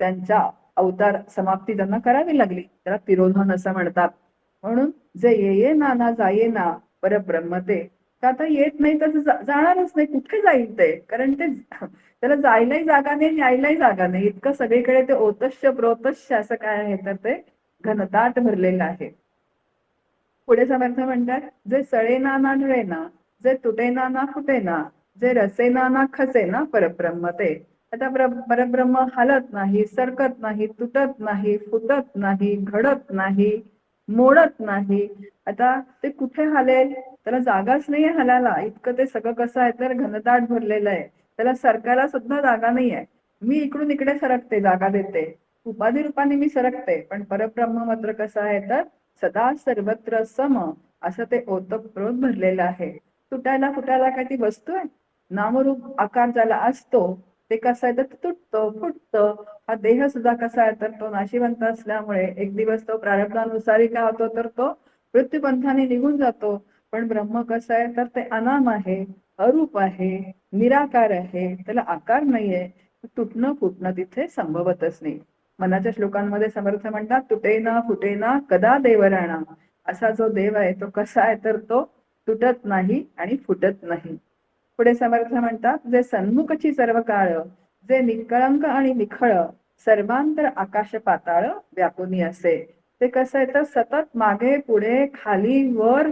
त्यांच्या अवतार समाप्ती त्यांना करावी लागली. त्याला तिरोधान असं म्हणतात. म्हणून जे ये नाना जाये ना परब्रह्म ते, तर आता येत नाही तर जाणारच नाही. कुठे जाईल ते? कारण ते त्याला जायलाही जागा नाही, न्यायलाही जागा नाही. इतकं सगळीकडे ते ओतश्य प्रोतश्य असं काय आहे तर ते घनदाट भरलेलं आहे. पुढे समर्थ म्हणतात, जे सळेना ना ढळेना, जे तुटेना ना फुटेना, जे रसेना ना खसेना परब्रह्म ते. आता परब्रह्म हलत नाही, सरकत नाही, तुटत नाही, फुटत नाही, घडत नाही, मोडत नाही. आता ते कुठे हलेल? त्याला जागाच नाहीये हलायला. इतकं ते सगळं कसं आहे तर घनदाट भरलेलं आहे. त्याला सरकायला सुद्धा जागा नाहीये. मी इकडून इकडे सरकते, जागा देते. उपाधी रूपाने मी सरकते, पण परब्रह्म मात्र कसं आहे तर सदा सर्वत्र सम, असं ते ओतप्रोत भरलेलं आहे. तुटायला फुटायला काय ती वस्तू आहे? नामरूप आकार ज्याला असतो ते कसं आहे तर तुटतं, फुटतं. हा देह सुद्धा कसा आहे तर तो नाशिवंत असल्यामुळे एक दिवस तो प्रारब्धानुसारी काय होतो तर तो मृत्यूपंथाने निघून जातो. पण ब्रह्म कसं आहे तर ते अनाम आहे, अरूप आहे, निराकार आहे, त्याला आकार नाहीये. तुटणं फुटणं तिथे संभवतच नाही. मनाच्या श्लोकांमध्ये समर्थ म्हणतात, तुटेना फुटेना कदा देवराणा. असा जो देव आहे तो कसा आहे तर तो तुटत नाही आणि फुटत नाही. पुढे समर्थ म्हणतात, जे सन्मुखची सर्व काळ, जे निष्कळंक आणि निखळ, सर्वांतर आकाश पाताळ व्यापुनी असे. ते कसं आहे तर सतत मागे पुढे खाली वर.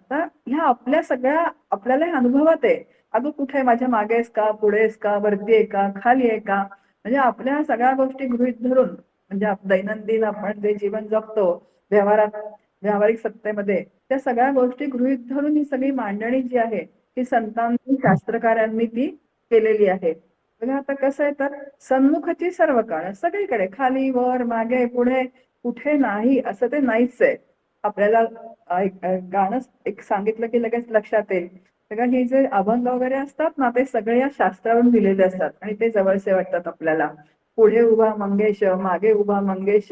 आता ह्या आपल्या सगळ्या आपल्याला हे अनुभवात आहे. अगं कुठे माझ्या मागे आहेस का, पुढे आहेस का, वरती आहे का, खाली आहे का. म्हणजे आपल्या सगळ्या गोष्टी गृहीत धरून, म्हणजे दैनंदिन आपण जे जीवन जगतो व्यवहारात, व्यावहारिक सत्तेमध्ये, त्या सगळ्या गोष्टी गृहीत धरून ही सगळी मांडणी जी आहे ती संतांनी, शास्त्रकारांनी ती केलेली आहे. म्हणजे आता कसं आहे तर सन्मुखची सर्व काळ, सगळीकडे खाली वर मागे पुढे, कुठे नाही असं ते नाहीच आहे. आपल्याला गाणं एक सांगितलं की लगेच लक्षात येईल. सगळं हे जे अभंग वगैरे असतात ना ते सगळे या शास्त्रावरून दिलेले असतात आणि ते जवळचे वाटतात आपल्याला. पुढे उभा मंगेश, मागे उभा मंगेश,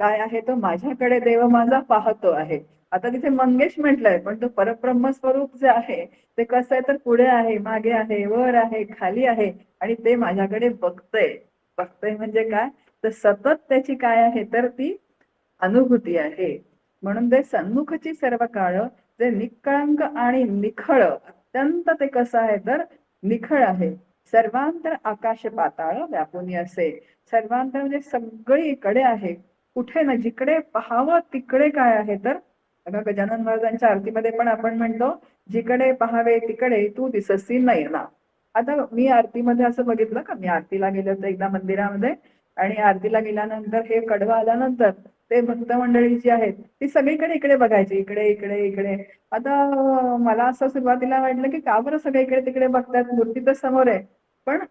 काय आहे तो माझ्याकडे देव माझा पाहतो आहे. आता तिथे मंगेश म्हटलंय पण तो परब्रह्म स्वरूप जे आहे ते कसं आहे तर पुढे आहे, मागे आहे, वर आहे, खाली आहे आणि ते माझ्याकडे बघतंय. बघतंय म्हणजे काय तर सतत त्याची काय आहे तर ती अनुभूती आहे. म्हणून ते सन्मुखची सर्व काळ, जे निष्कळंक आणि निखळ, अत्यंत ते कसं आहे तर निखळ आहे. सर्वांतर आकाश पाताळ व्यापुनी असे. सर्वांतर म्हणजे सगळीकडे आहे. कुठे ना जिकडे पाहावं तिकडे काय आहे तर बघा गजानन महाराजांच्या आरतीमध्ये पण आपण म्हणतो, जिकडे पहावे तिकडे तू दिससी नयना. आता मी आरतीमध्ये असं बघितलं का, मी आरतीला गेले होते एकदा मंदिरामध्ये आणि आरतीला गेल्यानंतर हे कडवं आल्यानंतर ते भक्त मंडळी जी आहेत ती सगळीकडे इकडे बघायची, इकडे इकडे इकडे. आता मला असं सुरुवातीला वाटलं की का बरं सगळे इकडे तिकडे बघतात, मूर्ती तर समोर आहे. पण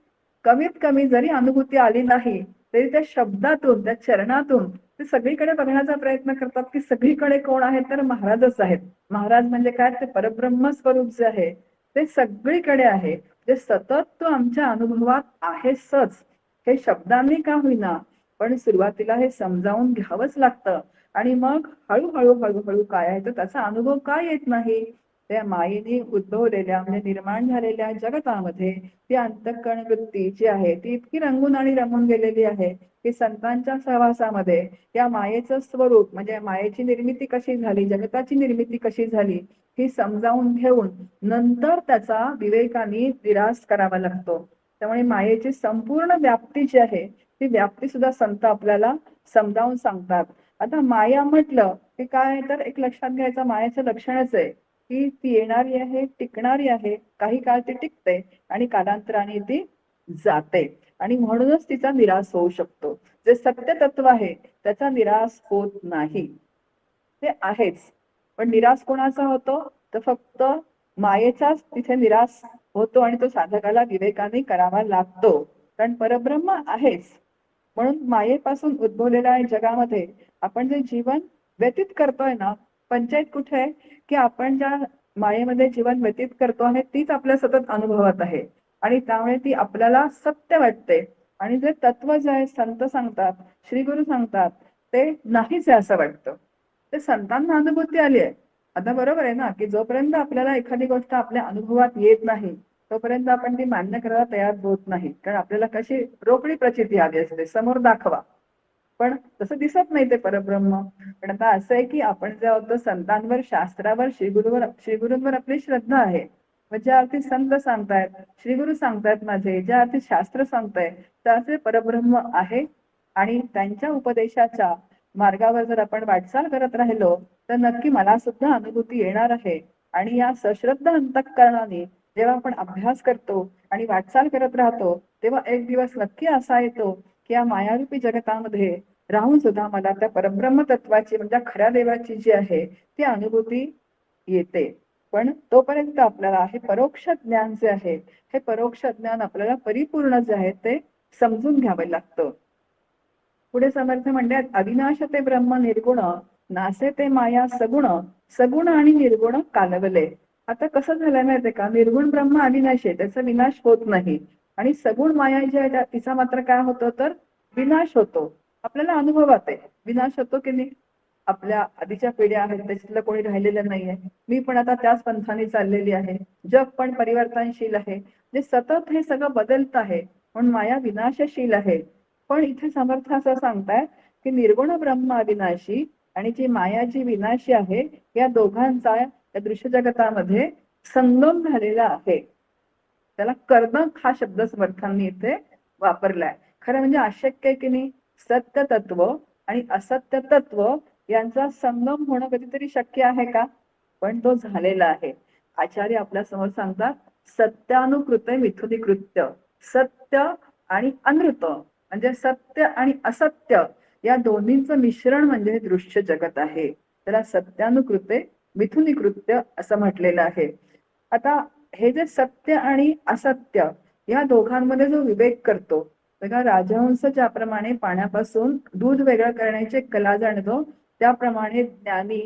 कमीत कमी जरी अनुभूती आली नाही तरी त्या शब्दातून, त्या चरणातून ते सगळीकडे बघण्याचा प्रयत्न करतात की सगळीकडे कोण आहे तर महाराजच आहेत. महाराज म्हणजे काय, ते परब्रह्म स्वरूप जे आहे ते सगळीकडे आहे. जे सतत तो आमच्या अनुभवात आहेसच. हे शब्दांनी का होईना पण सुरुवातीला हे समजावून घ्यावंच लागतं. आणि मग हळूहळू हळूहळू काय आहे तर त्याचा अनुभव का येत नाही. त्या मायेने उद्भवलेल्या म्हणजे निर्माण झालेल्या जगतामध्ये ती अंतःकरण वृत्ती जी आहे ती इतकी रंगून आणि रमून गेलेली आहे की संतांच्या सहवासामध्ये या मायेचं स्वरूप म्हणजे मायेची निर्मिती कशी झाली, जगताची निर्मिती कशी झाली ही समजावून घेऊन नंतर त्याचा विवेकाने निराश करावा लागतो. त्यामुळे मायेची संपूर्ण व्याप्ती जी आहे ती व्याप्ती सुद्धा संत आपल्याला समजावून सांगतात. आता माया म्हटलं की काय, तर एक लक्षात घ्यायचं मायेचं लक्षणच आहे की ती येणारी आहे, टिकणारी आहे, काही काळ ती टिकते आणि कालांतराने ती जाते आणि म्हणूनच तिचा निराश होऊ शकतो. जे सत्य तत्व आहे त्याचा निराश होत नाही, ते आहेच. पण निराश कोणाचा होतो, तर फक्त मायेचाच तिथे निराश होतो आणि तो साधकाला विवेकाने करावा लागतो, कारण परब्रह्म आहेच. म्हणून मायेपासून उद्भवलेल्या जगामध्ये आपण जे जीवन व्यतीत करतोय ना, पंचायत कुठे आहे की आपण ज्या मायेमध्ये जीवन व्यतीत करतो आहे तीच आपल्या सतत अनुभवात आहे आणि त्यामुळे ती आपल्याला सत्य वाटते. आणि जे तत्व जे आहे संत सांगतात, श्री गुरु सांगतात, ते नाहीच आहे असं वाटतं. ते संतांना अनुभूती आली आहे. आता बरोबर आहे ना की जोपर्यंत आपल्याला एखादी गोष्ट आपल्या अनुभवात येत नाही तोपर्यंत आपण ती मान्य करायला तयार होत नाही, कारण आपल्याला कशी रोकडी प्रचिती आली असते, समोर दाखवा. पण तसं दिसत नाही ते परब्रह्म. पण आता असं आहे की आपण जे आहोत संतांवर, शास्त्रावर, श्रीगुरूंवर आपली श्रद्धा आहे. मग ज्या अर्थी संत सांगतायत, श्रीगुरु सांगतायत माझे, ज्या अर्थी शास्त्र सांगताय त्या अर्थी परब्रह्म आहे आणि त्यांच्या उपदेशाच्या मार्गावर जर आपण वाटचाल करत राहिलो तर नक्की मला सुद्धा अनुभूती येणार आहे. आणि या सश्रद्ध अंतःकरणाने जेव्हा आपण अभ्यास करतो आणि वाटचाल करत राहतो तेव्हा एक दिवस नक्की असा येतो की या मायारूपी जगतामध्ये राहून सुद्धा मला त्या परब्रह्म तत्वाची म्हणजे खऱ्या देवाची जी आहे ती अनुभूती येते. पण तोपर्यंत आपल्याला हे परोक्ष ज्ञान जे आहे हे परोक्ष ज्ञान आपल्याला परिपूर्ण जे आहे ते समजून घ्यावं लागतं. पुढे समर्थ म्हणतात, अविनाश ते ब्रह्म निर्गुण, नासे ते माया सगुण, सगुण आणि निर्गुण कालवले. आता कसं झालंय माहितीये का, निर्गुण ब्रह्म अविनाशी आहे, त्याचा विनाश होत नाही. आणि सगुण माया जी आहे तिचा मात्र काय होतो, तर विनाश होतो. आपल्याला अनुभवात आहे विनाश होतो की नाही. आपल्या आधीच्या पिढ्या आहेत त्याच्यातलं कोणी राहिलेलं नाहीये. मी पण आता त्याच पंथाने चाललेली आहे. जग पण परिवर्तनशील आहे, जे सतत हे सगळं बदलत आहे, म्हणून माया विनाशशील आहे. पण इथे समर्थ असं सांगताय की निर्गुण ब्रह्म अविनाशी आणि जी माया जी विनाशी आहे या दोघांचा या दृश्य जगतामध्ये संगम झालेला आहे. त्याला कर्ण हा शब्द समर्थांनी इथे वापरलाय. खरं म्हणजे अशक्य आहे की नाही, सत्य तत्व आणि असत्य तत्व यांचा संगम होणं कधीतरी शक्य आहे का, पण तो झालेला आहे. आचार्य आपल्या समोर सांगतात, सत्यानुकृत मिथुनीकृत्य. सत्य आणि अनृत म्हणजे सत्य आणि असत्य या दोन्हींचं मिश्रण म्हणजे हे दृश्य जगत आहे. त्याला सत्यानुकृते मिथुनीकृत्य असं म्हटलेलं आहे. आता हे जे सत्य आणि असत्य या दोघांमध्ये जो विवेक करतो, बघा राजहंस ज्याप्रमाणे पाण्यापासून दूध वेगळं करण्याची कला जाणतो, त्याप्रमाणे ज्ञानी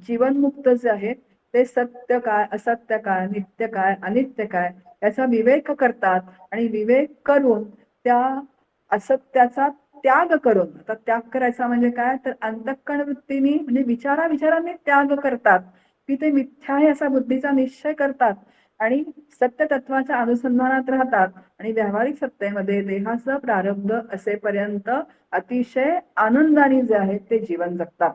जीवनमुक्त जे आहेत ते सत्य काय, असत्य काय, नित्य काय, अनित्य काय याचा विवेक करतात आणि विवेक करून त्या असत्याचा त्याग करून, आता त्याग करायचा म्हणजे काय, तर अंतःकरण वृत्तीने म्हणजे विचारांनी त्याग करतात की ते मिथ्या आहे असा बुद्धीचा निश्चय करतात आणि सत्य तत्वाच्या अनुसंधानात राहतात आणि व्यावहारिक सत्तेमध्ये देहाचं प्रारब्ध असेपर्यंत अतिशय आनंदाने जे आहे ते जीवन जगतात.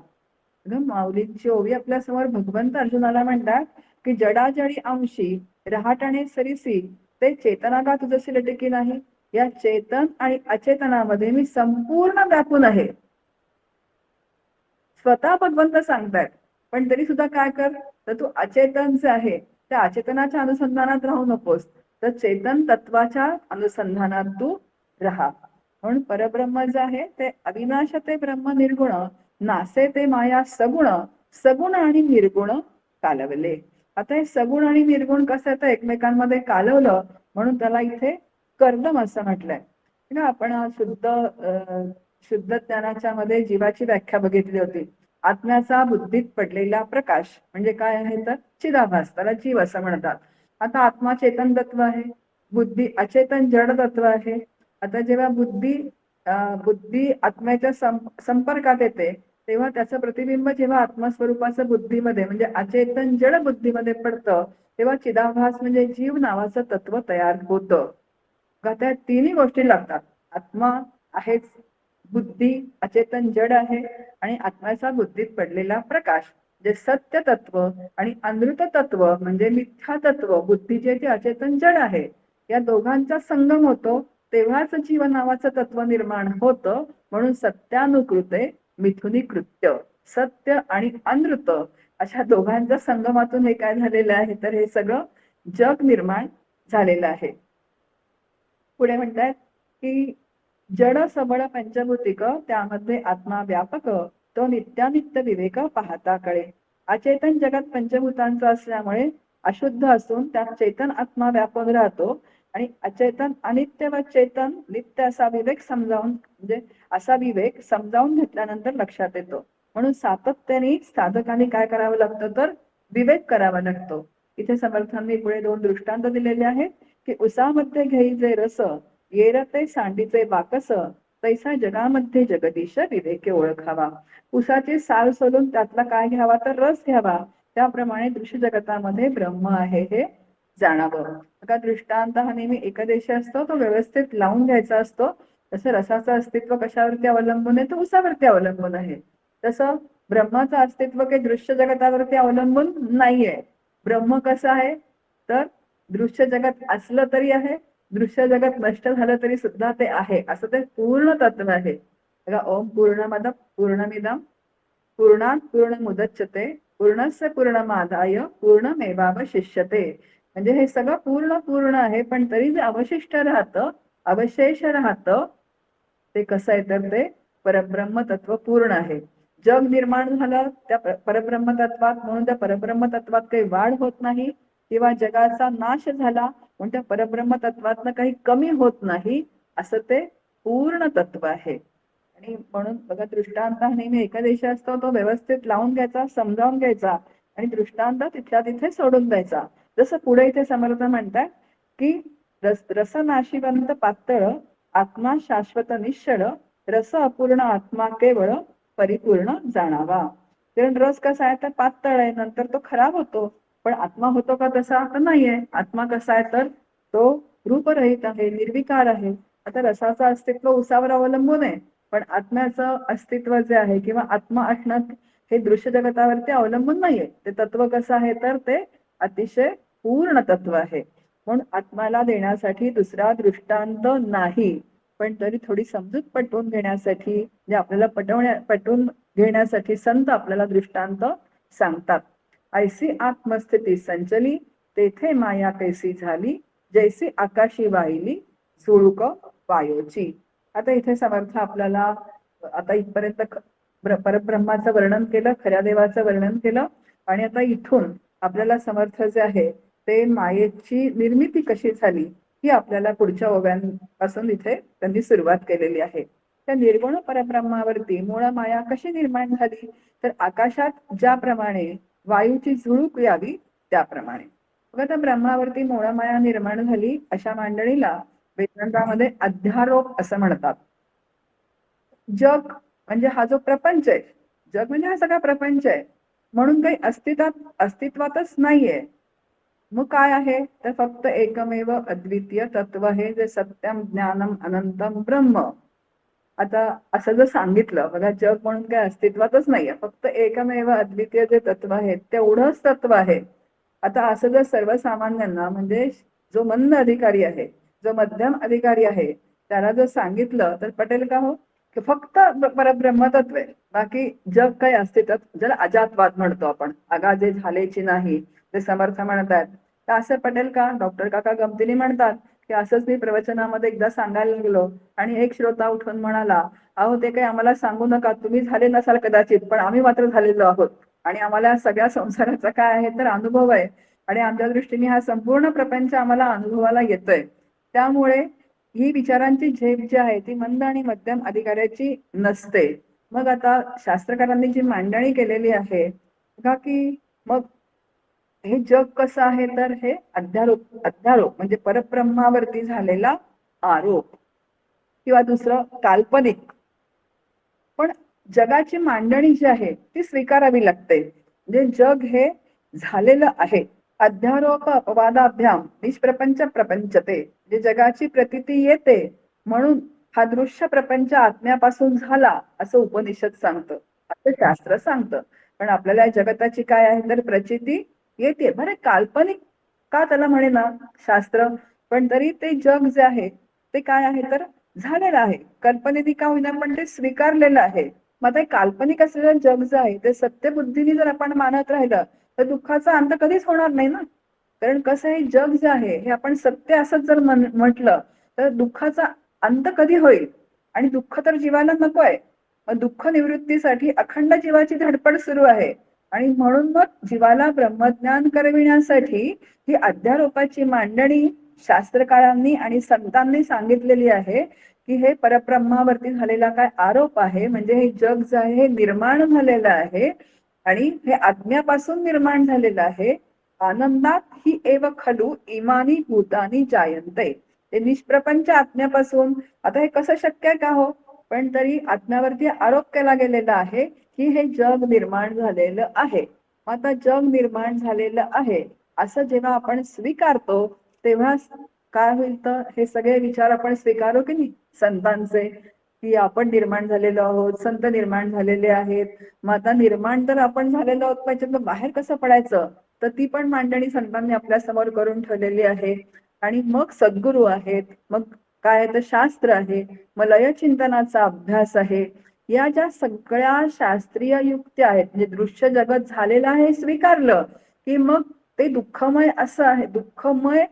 माऊलींची ओवी आपल्या समोर भगवंत अर्जुनाला म्हणतात की जडाजडी अंशी रहाटणे सरीसी ते चेतना का तुझशी लटकी नाही. या चेतन आणि अचेतनामध्ये मी संपूर्ण व्यापून आहे. स्वतः भगवंत सांगतायत. पण तरी सुद्धा काय कर, तर तू अचेतन जे आहे त्या अचेतनाच्या अनुसंधानात राहू नकोस, तर चेतन तत्वाच्या अनुसंधानात तू राहा. म्हणून परब्रह्म जे आहे ते अविनाश ते ब्रह्म निर्गुण, नासे ते माया सगुण, सगुण आणि निर्गुण कालवले. आता हे सगुण आणि निर्गुण कसं येतं एकमेकांमध्ये कालवलं, म्हणून त्याला इथे कर्दम असं म्हटलंय. आपण शुद्ध ज्ञानाच्या मध्ये जीवाची व्याख्या बघितली होती. आत्म्याचा बुद्धीत पडलेला प्रकाश म्हणजे काय आहे, तर चिदाभास, त्याला जीव असं म्हणतात. आता आत्मा चेतन तत्व आहे, बुद्धी अचेतन जड तत्व आहे. आता जेव्हा बुद्धी आत्म्याच्या संपर्कात येते तेव्हा त्याचं प्रतिबिंब जेव्हा आत्मस्वरूपाचं बुद्धीमध्ये म्हणजे अचेतन जड बुद्धीमध्ये पडतं, तेव्हा चिदाभास म्हणजे जीव नावाचं तत्व तयार होतं. का त्या तिन्ही गोष्टी लागतात. आत्मा आहेच, बुद्धी अचेतन जड आहे आणि आत्म्याचा बुद्धीत पडलेला प्रकाश जे सत्य तत्व आणि अनृत तत्व म्हणजे मिथ्या तत्व बुद्धीचे जे अचेतन जड आहे, या दोघांचा संगम होतो तेव्हाच जीवन नावाचं तत्व निर्माण होतं. म्हणून सत्यानुकृते मिथुनी कृत्य, सत्य आणि अनृत अशा दोघांच्या संगमातून हे काय झालेलं आहे, तर हे सगळं जग निर्माण झालेलं आहे. पुढे म्हणतात की जड सबळ पंचभूतिक त्यामध्ये आत्मा व्यापक तो नित्यानित्य विवेक पाहता कळे. अचेतन जगात पंचभूतांचं असल्यामुळे अशुद्ध असून त्यात चेतन आत्मा व्यापून राहतो आणि अचेतन अनित्य व चेतन नित्य असा विवेक समजावून म्हणजे असा विवेक समजावून घेतल्यानंतर लक्षात येतो. म्हणून सातत्याने साधकाने काय करावं लागतं, तर विवेक करावा लागतो. इथे समर्थांनी पुढे 2 दृष्टांत दिलेले आहेत की उसामध्ये घेई जे रस येरते सांडीचे बाकस तैसा जगामध्ये जगदीश विवेके ओळखावा. उसाची साल सोलून त्यातला काय घ्यावा, तर रस घ्यावा. त्याप्रमाणे दृश्य जगतामध्ये ब्रह्म आहे हे जाणावं. का दृष्टांत हा नेहमी एकदेशी असतो, तो व्यवस्थित लावून घ्यायचा असतो. तसं रसाचं अस्तित्व कशावरती अवलंबून आहे, तर उसावरती अवलंबून आहे. तसं ब्रह्माचं अस्तित्व काही दृश्य जगतावरती अवलंबून नाहीये. ब्रह्म कसं आहे, तर दृश्य जगत असलं तरी आहे, दृश्य जगत नष्ट झालं तरी सुद्धा ते आहे, असं ते पूर्ण तत्व आहे. बघा, ओम पूर्णमद पूर्णमिदम पूर्णात पूर्णमुदच्यते पूर्णस्य पूर्णमादाय पूर्णमेवावशिष्यते. म्हणजे हे सगळं पूर्ण पूर्ण आहे, पण तरी जे अवशिष्ट राहतं, अवशेष राहतं, ते कसं आहे, तर ते परब्रह्म तत्व पूर्ण आहे. जग निर्माण झालं त्या परब्रह्म तत्वात, म्हणून त्या परब्रह्म तत्वात काही वाढ होत नाही किंवा जगाचा नाश झाला म्हणून त्या परब्रह्म तत्वातनं काही कमी होत नाही, असं ते पूर्ण तत्व आहे. आणि म्हणून बघा, दृष्टांत नेहमी एकादेशी असतो, तो व्यवस्थित लावून घ्यायचा, समजावून घ्यायचा आणि दृष्टांत तिथल्या तिथे सोडून द्यायचा. जसं पुढे इथे समर्थ म्हणतात की रसनाशिवंत पातळ आत्मा शाश्वत निश्चळ रस अपूर्ण आत्मा केवळ परिपूर्ण जाणावा. कारण रस कसा आहे, तर पातळ आहे, नंतर तो खराब होतो. पण आत्मा होतो का तसा, तर नाहीये. आत्मा कसा आहे, तर तो रूपरहित आहे, निर्विकार आहे. आता रसाचं अस्तित्व उसावर अवलंबून आहे, पण आत्म्याचं अस्तित्व जे आहे किंवा आत्मा असणं हे दृश्य जगतावरती अवलंबून नाहीये. ते तत्व कसं आहे, तर ते अतिशय पूर्ण तत्व आहे. म्हणून आत्म्याला देण्यासाठी दुसरा दृष्टांत नाही, पण तरी थोडी समजूत पटवून घेण्यासाठी, म्हणजे आपल्याला पटवून घेण्यासाठी संत आपल्याला दृष्टांत सांगतात. ऐसी आत्मस्थिती संचली तेथे माया कैसी झाली जैसी आकाशी वाहिली सुळुक वायोची. आता इथे समर्थ आपल्याला आता इथपर्यंत परब्रह्माचं वर्णन केलं, खऱ्या देवाचं वर्णन केलं आणि आता इथून आपल्याला समर्थ जे आहे ते मायेची निर्मिती कशी झाली ही आपल्याला पुढच्या ओव्यांपासून इथे त्यांनी सुरुवात केलेली आहे. त्या निर्गुण परब्रह्मावरती मूळ माया कशी निर्माण झाली, तर आकाशात ज्याप्रमाणे वायूची झुळूक यावी त्याप्रमाणे. बघा, त्या ब्रह्मावरती मूळ माया निर्माण झाली अशा मांडणीला वेदांतामध्ये अध्यारोप असं म्हणतात. जग म्हणजे हा जो प्रपंच आहे, जग म्हणजे हा सगळा प्रपंच आहे, म्हणून काही अस्तित्वातच नाहीये. मग काय आहे, तर फक्त एकमेव अद्वितीय तत्व आहे जे सत्यम ज्ञानम अनंतम ब्रह्म. आता असं जर सांगितलं, बघा, जग म्हणून काही अस्तित्वातच नाहीये, फक्त एकमेव अद्वितीय जे तत्व आहे तेवढंच तत्व आहे. आता असं जर सर्वसामान्यांना म्हणजे जो मंद अधिकारी आहे, जो मध्यम अधिकारी आहे, त्याला जर सांगितलं तर पटेल का हो, की फक्त परब्रह्म तत्व आहे, बाकी जग काही अस्तित्वात, ज्याला अजातवाद म्हणतो आपण, अगाजे झालेची नाही, ते समर्थ म्हणतात, तर असं पटेल का? डॉक्टर काका गमतीने म्हणतात की असंच मी प्रवचनामध्ये एकदा सांगायला लागलो आणि एक श्रोता उठून म्हणाला, अहो ते काही आम्हाला सांगू नका, तुम्ही झाले नसाल कदाचित, पण आम्ही मात्र झालेलो आहोत आणि आम्हाला सगळ्या संसाराचा काय आहे तर अनुभव आहे आणि आमच्या दृष्टीने हा संपूर्ण प्रपंच आम्हाला अनुभवाला येतोय. त्यामुळे ही विचारांची झेप जी आहे ती मंद आणि मध्यम अधिकाऱ्याची नसते. मग आता शास्त्रकारांनी जी मांडणी केलेली आहे का, की मग हे जग कसं आहे, तर हे अध्यारोप म्हणजे परब्रह्मावरती झालेला आरोप किंवा दुसरं काल्पनिक. पण जगाची मांडणी जी आहे ती स्वीकारावी लागते. म्हणजे जग हे झालेलं आहे. अध्यारोप अपवादाभ्याम निष्प्रपंच प्रपंचते. म्हणजे जगाची प्रतीती येते म्हणून हा दृश्य प्रपंच आत्म्यापासून झाला असं उपनिषद सांगतं, असं शास्त्र सांगतं. पण आपल्याला या जगताची काय आहे तर प्रचिती येते. बरे काल्पनिक का त्याला म्हणे ना शास्त्र, पण तरी ते जग जे आहे ते काय आहे तर झालेलं आहे. कल्पनेने का होईना पण ते स्वीकारलेलं आहे. मग आता हे काल्पनिक असलेलं जग जे आहे ते सत्यबुद्धीने जर आपण मानत राहिलं तर दुःखाचा अंत कधीच होणार नाही ना. कारण कसं आहे जग जे आहे हे आपण सत्य असंच जर म्हटलं तर दुःखाचा अंत कधी होईल. आणि दुःख तर जीवाला नको आहे. मग दुःख निवृत्तीसाठी अखंड जीवाची धडपड सुरू आहे. आणि म्हणून मग जीवाला ब्रह्मज्ञान करविण्यासाठी ही अध्यारोपाची मांडणी शास्त्रकारांनी आणि संतांनी सांगितलेली आहे की हे परब्रह्मावरती झालेला काय आरोप आहे. म्हणजे हे जग जे आहे हे निर्माण झालेलं आहे आणि हे आत्म्यापासून निर्माण झालेलं आहे. आनंदात ही एव खलू इमानी भूतानी जायन्ते. ते निष्प्रपंच आत्म्यापासून. आता हे कसं शक्य आहे का हो. पण तरी आत्म्यावरती आरोप केला गेलेला आहे की हे जग निर्माण झालेलं आहे. आता जग निर्माण झालेलं आहे असं जेव्हा आपण स्वीकारतो तेव्हा काय होईल तर हे सगळे विचार आपण स्वीकारू की नाही संतांचे, की आपण निर्माण झालेलो आहोत, संत निर्माण झालेले आहेत. मग आता निर्माण तर आपण झालेलो आहोत पाहिजे, मग बाहेर कसं पडायचं तर ती पण मांडणी संतांनी आपल्या समोर करून ठेवलेली आहे. आणि मग सद्गुरू आहेत, मग काय तर शास्त्र आहे, मग लयचिंतनाचा अभ्यास आहे. या ज्या सगळ्या शास्त्रीय युक्त्या आहेत म्हणजे दृश्य जगत झालेलं आहे स्वीकारलं की मग ते दुःखमय असं आहे, दुःखमय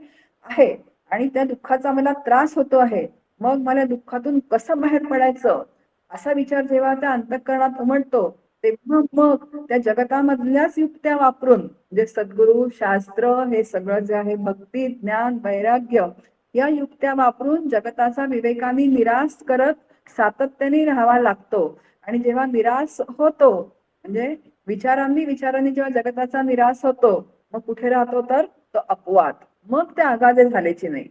आहे आणि त्या दुःखाचा मला त्रास होतो आहे. मग मला दुःखातून कसं बाहेर पडायचं असा विचार जेव्हा त्या अंतःकरणात उमटतो तेव्हा मग त्या जगतामधल्याच युक्त्या वापरून म्हणजे सद्गुरू शास्त्र हे सगळं जे आहे भक्ती ज्ञान वैराग्य या युक्त्या वापरून जगताचा विवेकाने निराश करत सातत्याने राहावा लागतो. आणि जेव्हा निराश होतो म्हणजे विचारांनी जेव्हा जगताचा निराश होतो मग कुठे राहतो तर तो अपवाद. मग ते आगादे झाल्याची नाही.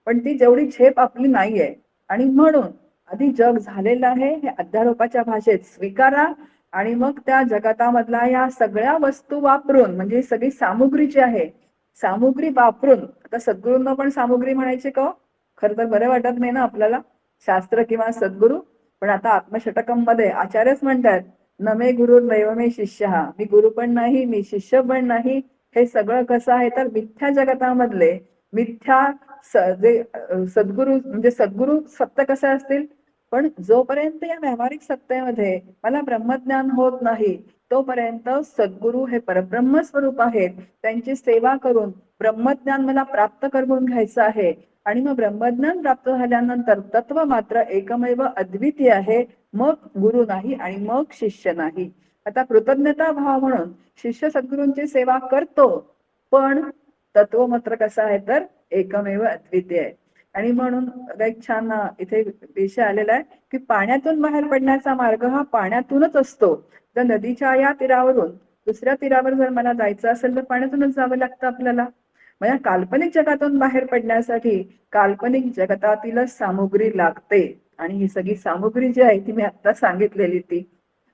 पण ती जेवढी झेप आपली नाहीये. आणि म्हणून आधी जग झालेलं आहे हे अध्यारोपाच्या भाषेत स्वीकारा आणि मग त्या जगतामधला या सगळ्या वस्तू वापरून म्हणजे सगळी सामुग्री जी आहे सामुग्री वापरून. आता सद्गुरूंना पण सामुग्री म्हणायचे का हो? खरं तर बरं वाटत नाही ना आपल्याला शास्त्र किंवा सद्गुरू. पण आता आत्मशतकम मध्ये आचार्यच म्हणतात नमे गुरु दैवमे शिष्य. मी गुरु पण नाही मी शिष्य पण नाही. हे सगळं कसं आहे तर मिथ्या जगतामधले मिथ्या जे सद्गुरू म्हणजे सद्गुरू सत्य कसे असतील. पण जोपर्यंत या व्यावहारिक सत्तेमध्ये मला ब्रह्मज्ञान होत नाही तोपर्यंत सद्गुरू हे परब्रह्म स्वरूप आहेत. त्यांची सेवा करून ब्रह्मज्ञान मला प्राप्त करून घ्यायचं आहे. आणि मग ब्रह्मज्ञान प्राप्त झाल्यानंतर तत्व मात्र एकमेव अद्वितीय आहे. मग गुरु नाही आणि मग शिष्य नाही. आता कृतज्ञता भाव म्हणून शिष्य सद्गुरूंची सेवा करतो पण तत्व मात्र कसं आहे तर एकमेव अद्वितीय आहे. आणि म्हणून एक छान इथे विषय आलेला आहे की पाण्यातून बाहेर पडण्याचा मार्ग हा पाण्यातूनच असतो. तर नदीच्या या तीरावरून दुसऱ्या तीरावर जर मला जायचं असेल तर पाण्यातूनच जावं लागतं आपल्याला. म्हणजे काल्पनिक जगातून बाहेर पडण्यासाठी काल्पनिक जगतातीलच सामुग्री लागते. आणि ही सगळी सामुग्री जी आहे ती मी आता सांगितलेली ती.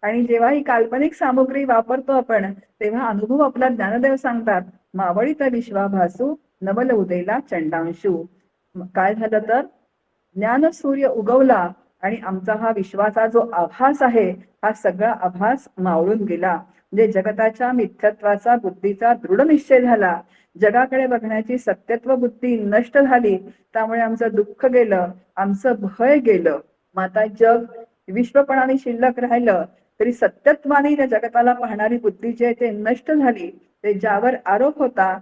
आणि जेव्हा ही काल्पनिक सामुग्री वापरतो आपण तेव्हा अनुभव आपला ज्ञानदेव सांगतात मावळीत विश्वाभासू नवल उदेला चंडांशू. काय झालं तर ज्ञान सूर्य उगवला आणि आमचा हा विश्वाचा जो आभास आहे हा सगळा आभास मावळून गेला. म्हणजे जगताच्या मिथ्यत्वाचा बुद्धीचा दृढ निश्चय झाला. जगाकडे बघण्याची सत्यत्व बुद्धी नष्ट झाली. त्यामुळे आमचं दुःख गेलं, आमचं भय गेलं. मग आता जग विश्वपणाने शिल्लक राहिलं तरी सत्यत्वाने त्या जगताला पाहणारी बुद्धी जी आहे ते नष्ट झाली. ते ज्यावर आरोप होता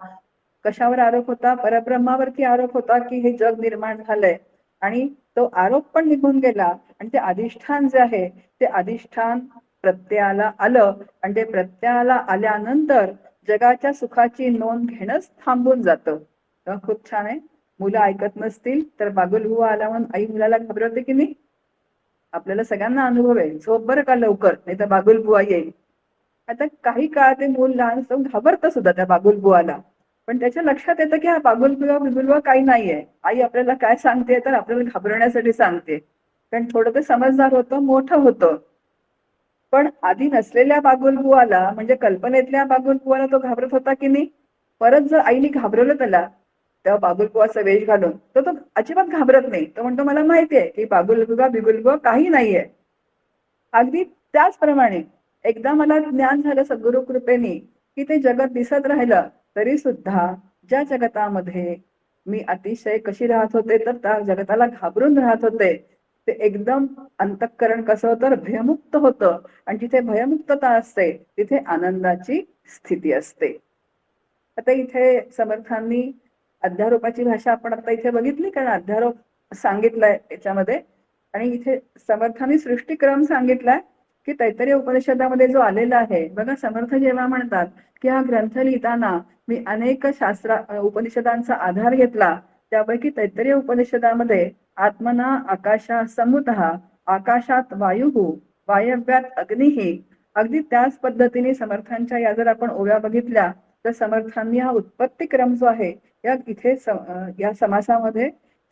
कशावर आरोप होता परब्रह्मावरती आरोप होता की हे जग निर्माण झालंय. आणि तो आरोप पण निघून गेला आणि ते अधिष्ठान जे आहे ते अधिष्ठान प्रत्ययाला आलं. आणि ते प्रत्ययाला आल्यानंतर जगाच्या सुखाची नोंद घेणंच थांबून जातं. खूप छान आहे. मुलं ऐकत नसतील तर बागुलबुवा आला म्हणून आई मुलाला घाबरवते की नाही. आपल्याला सगळ्यांना अनुभव आहे. झोप बरं का लवकर नाही तर बागुलबुवा येईल. आता काही काळ ते मूल लहान असतं घाबरतं सुद्धा त्या बागुलबुवाला. पण त्याच्या लक्षात येतं की हा बागुलबुवा बिगुलबुवा काही नाहीये. आई आपल्याला काय सांगते तर आपल्याला घाबरवण्यासाठी सांगते. कारण थोडं ते समजदार होतं मोठं होतं. पण आधी नसलेल्या बागुलबुवाला, म्हणजे कल्पनेतल्या बागुलबुवाला तो घाबरत होता की नाही. परत जर आईने घाबरवलं त्याला त्या बागुलबुवाचा वेश घालून, तर तो अजिबात घाबरत नाही. तो म्हणतो मला माहिती आहे की बागुलबुवा बिगुलबुवा काही नाहीये. अगदी त्याचप्रमाणे एकदा मला ज्ञान झालं सद्गुरु कृपेने, की ते जगत दिसत राहिलं तरी सुद्धा ज्या जगतामध्ये मी अतिशय कशी राहत होते, तर त्या जगताला घाबरून राहत होते, ते एकदम अंतःकरण कसं होतं, तर भयमुक्त होतं. आणि जिथे भयमुक्तता असते तिथे आनंदाची स्थिती असते. आता इथे समर्थांनी अध्यारोपाची भाषा आपण आता इथे बघितली, कारण अध्यारोप सांगितलाय याच्यामध्ये. आणि इथे समर्थांनी सृष्टिक्रम सांगितलाय, की तैत्तरीय उपनिषदामध्ये जो आलेला आहे बघा. समर्थ जेव्हा म्हणतात की हा ग्रंथ लिहिताना मी अनेक उपनिषदांचा आधार घेतला, त्यापैकी तैत्तरीय उपनिषदामध्ये आत्मना आकाशा समुतः, आकाशात वायू, वायव्यात अग्निही, अगदी त्याच पद्धतीने समर्थांच्या या जर आपण ओव्या बघितल्या, तर समर्थांनी हा उत्पत्ती क्रम जो आहे या इथे या समासामध्ये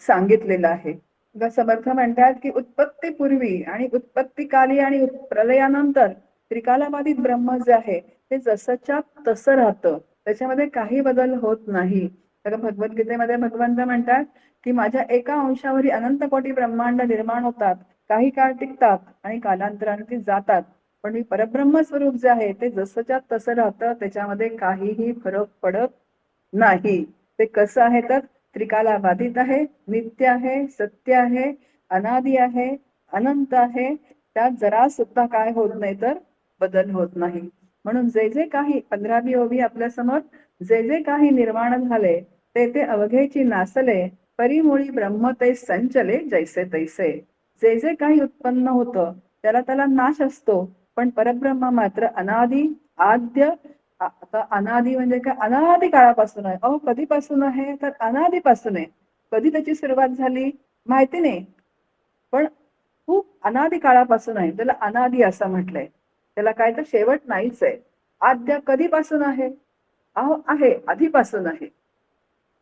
सांगितलेला आहे. समर्थ म्हणतात की उत्पत्तीपूर्वी आणि उत्पत्तीकाली आणि प्रलयानंतर त्रिकालाबाधित ब्रह्म जे आहे ते जसंच्या तसं राहतं, त्याच्यामध्ये काही बदल होत नाही. तर भगवद्गीतेमध्ये भगवंत म्हणतात की माझ्या एका अंशावरी अनंत कोटी ब्रह्मांड निर्माण होतात, काही काळ टिकतात आणि कालांतराने ते जातात, पण मी परब्रह्म स्वरूप जे आहे ते जसंच्या तसं राहतं, त्याच्यामध्ये काहीही फरक पडत नाही. ते कसं आहे तर त्रिकाला बाधित आहे, नित्य आहे, सत्य आहे, अनादि आहे, अनंत आहे. त्यात जरा सुद्धा काय होत नाही तर बदल होत नाही. म्हणून जे जे काही 15वी ओवी आपल्या समोर, जे जे काही निर्माण झाले ते ते अवघेची नासले, परिमुळी ब्रह्म ते संचले जैसे तैसे. जे जे काही उत्पन्न होतं त्याला त्याला नाश असतो, पण परब्रह्म मात्र अनादि, आद्य. आता अनादि म्हणजे काय, अनादि काळापासून आहे. अहो कधीपासून आहे तर अनादिपासून आहे. कधी त्याची सुरुवात झाली माहिती नाही, पण खूप अनादि काळापासून आहे. त्याला अनादि असं म्हटलंय. त्याला काय तर शेवट नाहीच आहे. आद्य कधीपासून आहे, अहो आहे, आधीपासून आहे.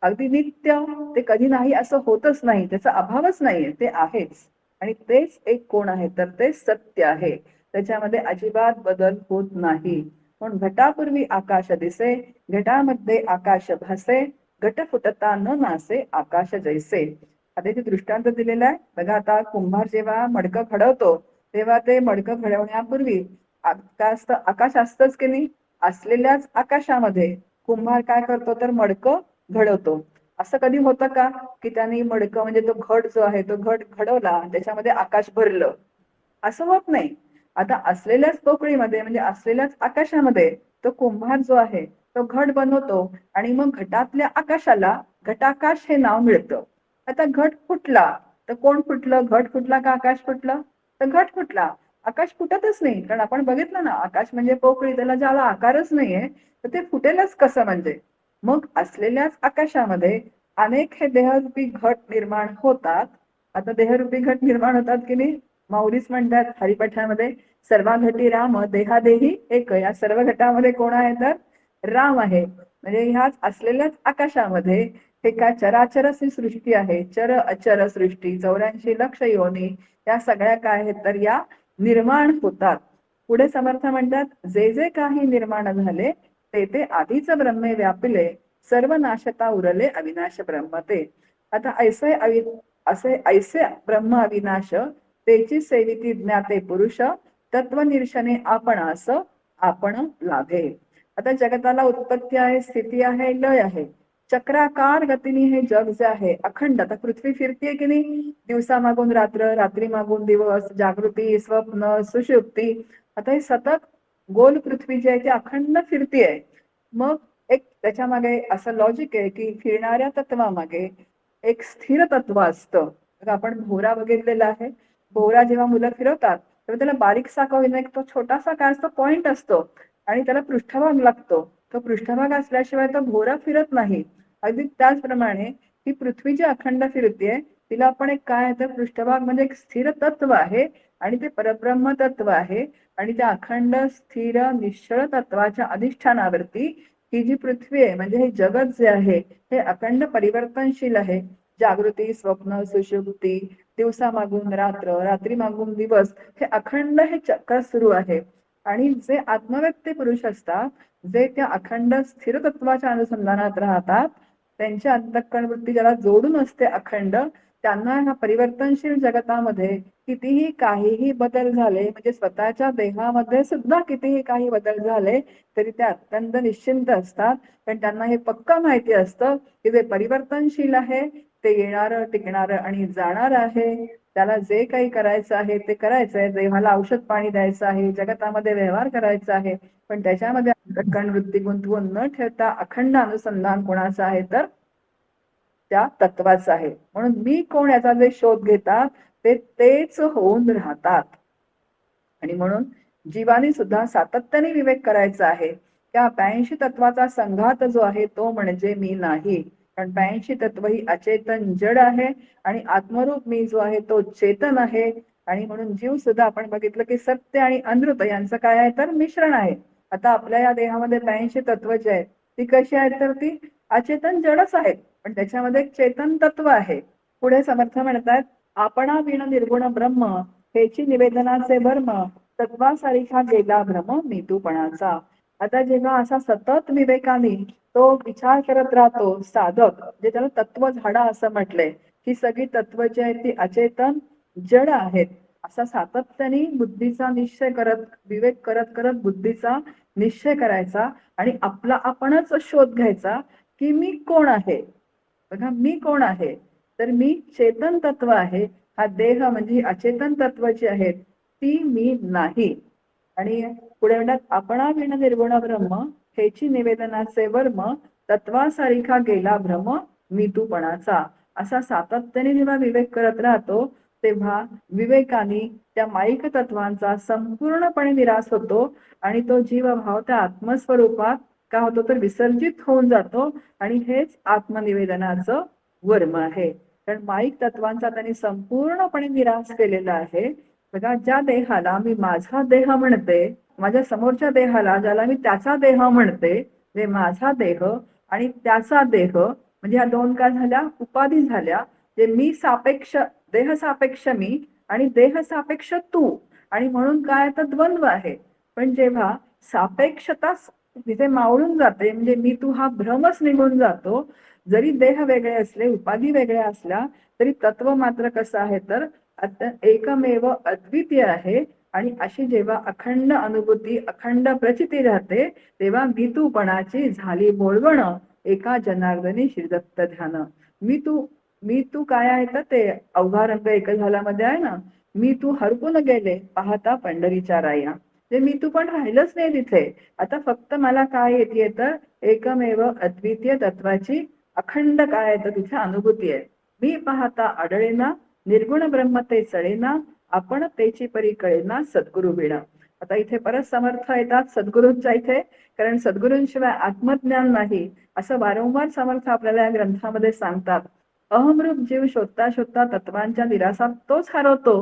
अगदी नित्य, ते कधी नाही असं होतच नाही, त्याचा अभावच नाहीये, ते आहेच. आणि तेच एक कोण आहे तर ते सत्य आहे, त्याच्यामध्ये अजिबात बदल होत नाही. म्हणून घटापूर्वी आकाश दिसे, घटामध्ये आकाश भासे, घट फुटता न नासे आकाश जैसे. आता इथे दृष्टांत दिलेला आहे बघा. आता कुंभार जेव्हा मडकं घडवतो तेव्हा ते मडकं घडवण्यापूर्वी आकाश असतंच की नाही. असलेल्याच आकाशामध्ये कुंभार काय करतो तर मडकं घडवतो. असं कधी होतं का की त्यांनी मडकं म्हणजे तो घट जो आहे तो घट घडवला, त्याच्यामध्ये आकाश भरलं, असं होत नाही. आता असलेल्याच पोकळीमध्ये म्हणजे असलेल्याच आकाशामध्ये तो कुंभार जो आहे तो घट बनवतो आणि मग घटातल्या आकाशाला घटाकाश हे नाव मिळतं. आता घट फुटला तर कोण फुटलं, घट फुटला का आकाश फुटलं, तर घट फुटला. आकाश फुटतच नाही, कारण आपण बघितलं ना आकाश म्हणजे पोकळी, त्याला ज्याला आकारच नाहीये तर ते फुटेलच कसं म्हणजे. मग असलेल्याच आकाशामध्ये अनेक हे देहरूपी घट निर्माण होतात. आता देहरूपी घट निर्माण होतात की नाही. माऊलीच म्हणतात हरिपाठामध्ये, सर्वा घटी राम देहादेही एक. या सर्व घटामध्ये कोण आहे तर राम आहे. म्हणजे ह्याच असलेल्याच आकाशामध्ये हे काय चराचर सृष्टी आहे, चर अचर सृष्टी, 84 लक्ष योनी, या सगळ्या काय आहेत तर या निर्माण होतात. पुढे समर्थ म्हणतात, जे जे काही निर्माण झाले ते ते आधीच ब्रह्मे व्यापिले, सर्व नाशता उरले अविनाश ब्रह्म ते. आता असे ऐसे ब्रह्म अविनाश, तेची सेविती ज्ञाते पुरुष, तत्वनिर्शने आपणास आपण लाभे. आता जगताला उत्पत्ती आहे, स्थिती आहे, लय आहे. चक्राकार गतीने हे जग जे आहे अखंड, आता पृथ्वी फिरतीये की नाही, दिवसा मागून रात्र, रात्री मागून दिवस, जागृती, स्वप्न, सुषुप्ती. आता हे सतत गोल पृथ्वी जी आहे ती अखंड फिरतीये. मग एक त्याच्या मागे असं लॉजिक आहे की फिरणाऱ्या तत्वामागे एक स्थिर तत्व असतं. आता आपण भोवरा बघितलेला आहे. भोवरा जेव्हा मुलं फिरवतात तेव्हा त्याला बारीकसा का होईना एक तो छोटासा काय असतो पॉइंट असतो आणि त्याला पृष्ठभाग लागतो. तो पृष्ठभाग असल्याशिवाय तो भोवरा फिरत नाही. अगदी त्याचप्रमाणे ही पृथ्वी जी अखंड फिरतीये तिला आपण एक काय आहे तर पृष्ठभाग म्हणजे एक स्थिर तत्व आहे आणि ते परब्रह्म तत्व आहे. आणि त्या अखंड स्थिर निश्चळ तत्वाच्या अधिष्ठानावरती ही जी पृथ्वी आहे म्हणजे हे जगत जे आहे हे अखंड परिवर्तनशील आहे. जागृती, स्वप्न, सुषुप्ती, दिवसामागून रात्र, रात्री मागून दिवस, हे अखंड हे चक्र सुरू आहे. आणि जे आत्मव्यक्ती पुरुष असतात, जे त्या अखंड स्थिर तत्वाच्या अनुसंधानात राहतात, त्यांच्या अंतःकरण वृत्ती ज्याला जोडून असते अखंड, त्यांना ह्या परिवर्तनशील जगतामध्ये कितीही काहीही बदल झाले, म्हणजे स्वतःच्या देहामध्ये सुद्धा कितीही काही बदल झाले तरी ते अत्यंत निश्चिंत असतात. पण त्यांना हे पक्क माहिती असतं की जे परिवर्तनशील आहे ते येणारं, टिकणारं आणि जाणार आहे. त्याला जे काही करायचं आहे ते करायचं आहे, देहाला औषध पाणी द्यायचं आहे, जगतामध्ये व्यवहार करायचा आहे, पण त्याच्यामध्ये अंतःकरण वृत्ती गुंतवून न ठेवता अखंड अनुसंधान कोणाचं आहे तर त्या तत्वाचं आहे. म्हणून मी कोण याचा जे शोध घेतात ते तेच होऊन राहतात. आणि म्हणून जीवाने सुद्धा सातत्याने विवेक करायचा आहे. त्या 82 तत्वाचा संघात जो आहे तो म्हणजे मी नाही. कारण 82 तत्व ही अचेतन जड आहे आणि आत्मरूप मी जो आहे तो चेतन आहे. आणि म्हणून जीव सुद्धा आपण बघितलं की सत्य आणि अनृत यांचं काय आहे तर मिश्रण आहे. आता आपल्या या देहामध्ये 82 तत्व जे आहेत ती कशी आहेत तर ती अचेतन जडच आहेत, पण त्याच्यामध्ये एक चेतन तत्व आहे. पुढे समर्थ म्हणतात, आपणा विण निर्गुण ब्रह्म हेची निवेदनाचे वर्म, तत्वासारिखा गेला भ्रम मीतूपणाचा. आता जेव्हा असा सतत विवेकाने तो विचार करत राहतो साधक, जे त्याला तत्व झाडा असं म्हटलंय, ही सगळी तत्व जी आहेत ती अचेतन जड आहेत, असा सातत्याने बुद्धीचा निश्चय करत, विवेक करत करत बुद्धीचा निश्चय करायचा आणि आपला आपणच शोध घ्यायचा की मी कोण आहे. बघा, मी कोण आहे तर मी चेतन तत्व आहे. हा देह म्हणजे ही अचेतन तत्व जी आहेत ती मी नाही. आणि पुढे म्हणतात, आपणा विण निर्गुण ब्रह्म हेची निवेदनाचे वर्म, तत्वासारिखा गेला भ्रम मीतूपणाचा. असा सातत्याने जेव्हा विवेक करत राहतो तेव्हा विवेकाने त्या माईक तत्वांचा संपूर्णपणे निराश होतो आणि तो जीवभाव त्या आत्मस्वरूपात का होतो तर विसर्जित होऊन जातो. आणि हेच आत्मनिवेदनाचं वर्म आहे. कारण माईक तत्वांचा त्यांनी संपूर्णपणे निराश केलेला आहे. बघा, ज्या देहाला मी माझा देह म्हणते, माझ्या समोरच्या देहाला ज्याला मी त्याचा देह म्हणते, जे माझा देह आणि त्याचा देह, म्हणजे ह्या दोन काय झाल्या उपाधी झाल्या. जे मी सापेक्ष, देह सापेक्ष मी आणि देह सापेक्ष तू, आणि म्हणून काय तर द्वंद्व आहे. पण जेव्हा सापेक्षता तिथे मावळून जाते, म्हणजे मी तू हा भ्रमच निघून जातो. जरी देह वेगळे असले, उपाधी वेगळ्या असल्या तरी तत्व मात्र कसं आहे तर एकमेव अद्वितीय आहे. आणि अशी जेव्हा अखंड अनुभूती, अखंड प्रचिती राहते तेव्हा मीतूपणाची झाली बोलवण, एका जनार्दनी श्रीदत्त ध्यान. मी तू काय आहे तर ते अवघा रंग एक झाल्यामध्ये आहे ना, मी तू हरपून गेले पाहता पंढरीच्या राया. ते मी तू पण राहिलंच नाही तिथे. आता फक्त मला काय येते तर एकमेव अद्वितीय तत्वाची अखंड काय आहे तर तिथे अनुभूती आहे. मी पाहता आढळेना, निर्गुण ब्रह्म ते चळेना, आपण तेची परी कळेना सद्गुरु विणा. आता इथे परत समर्थ येतात सद्गुरूंच्या इथे, कारण सद्गुरूंशिवाय आत्मज्ञान नाही असं वारंवार समर्थ आपल्याला या ग्रंथामध्ये सांगतात. अहमरूप जीव शोधता शोधता तत्वांच्या निरासात तोच हरवतो.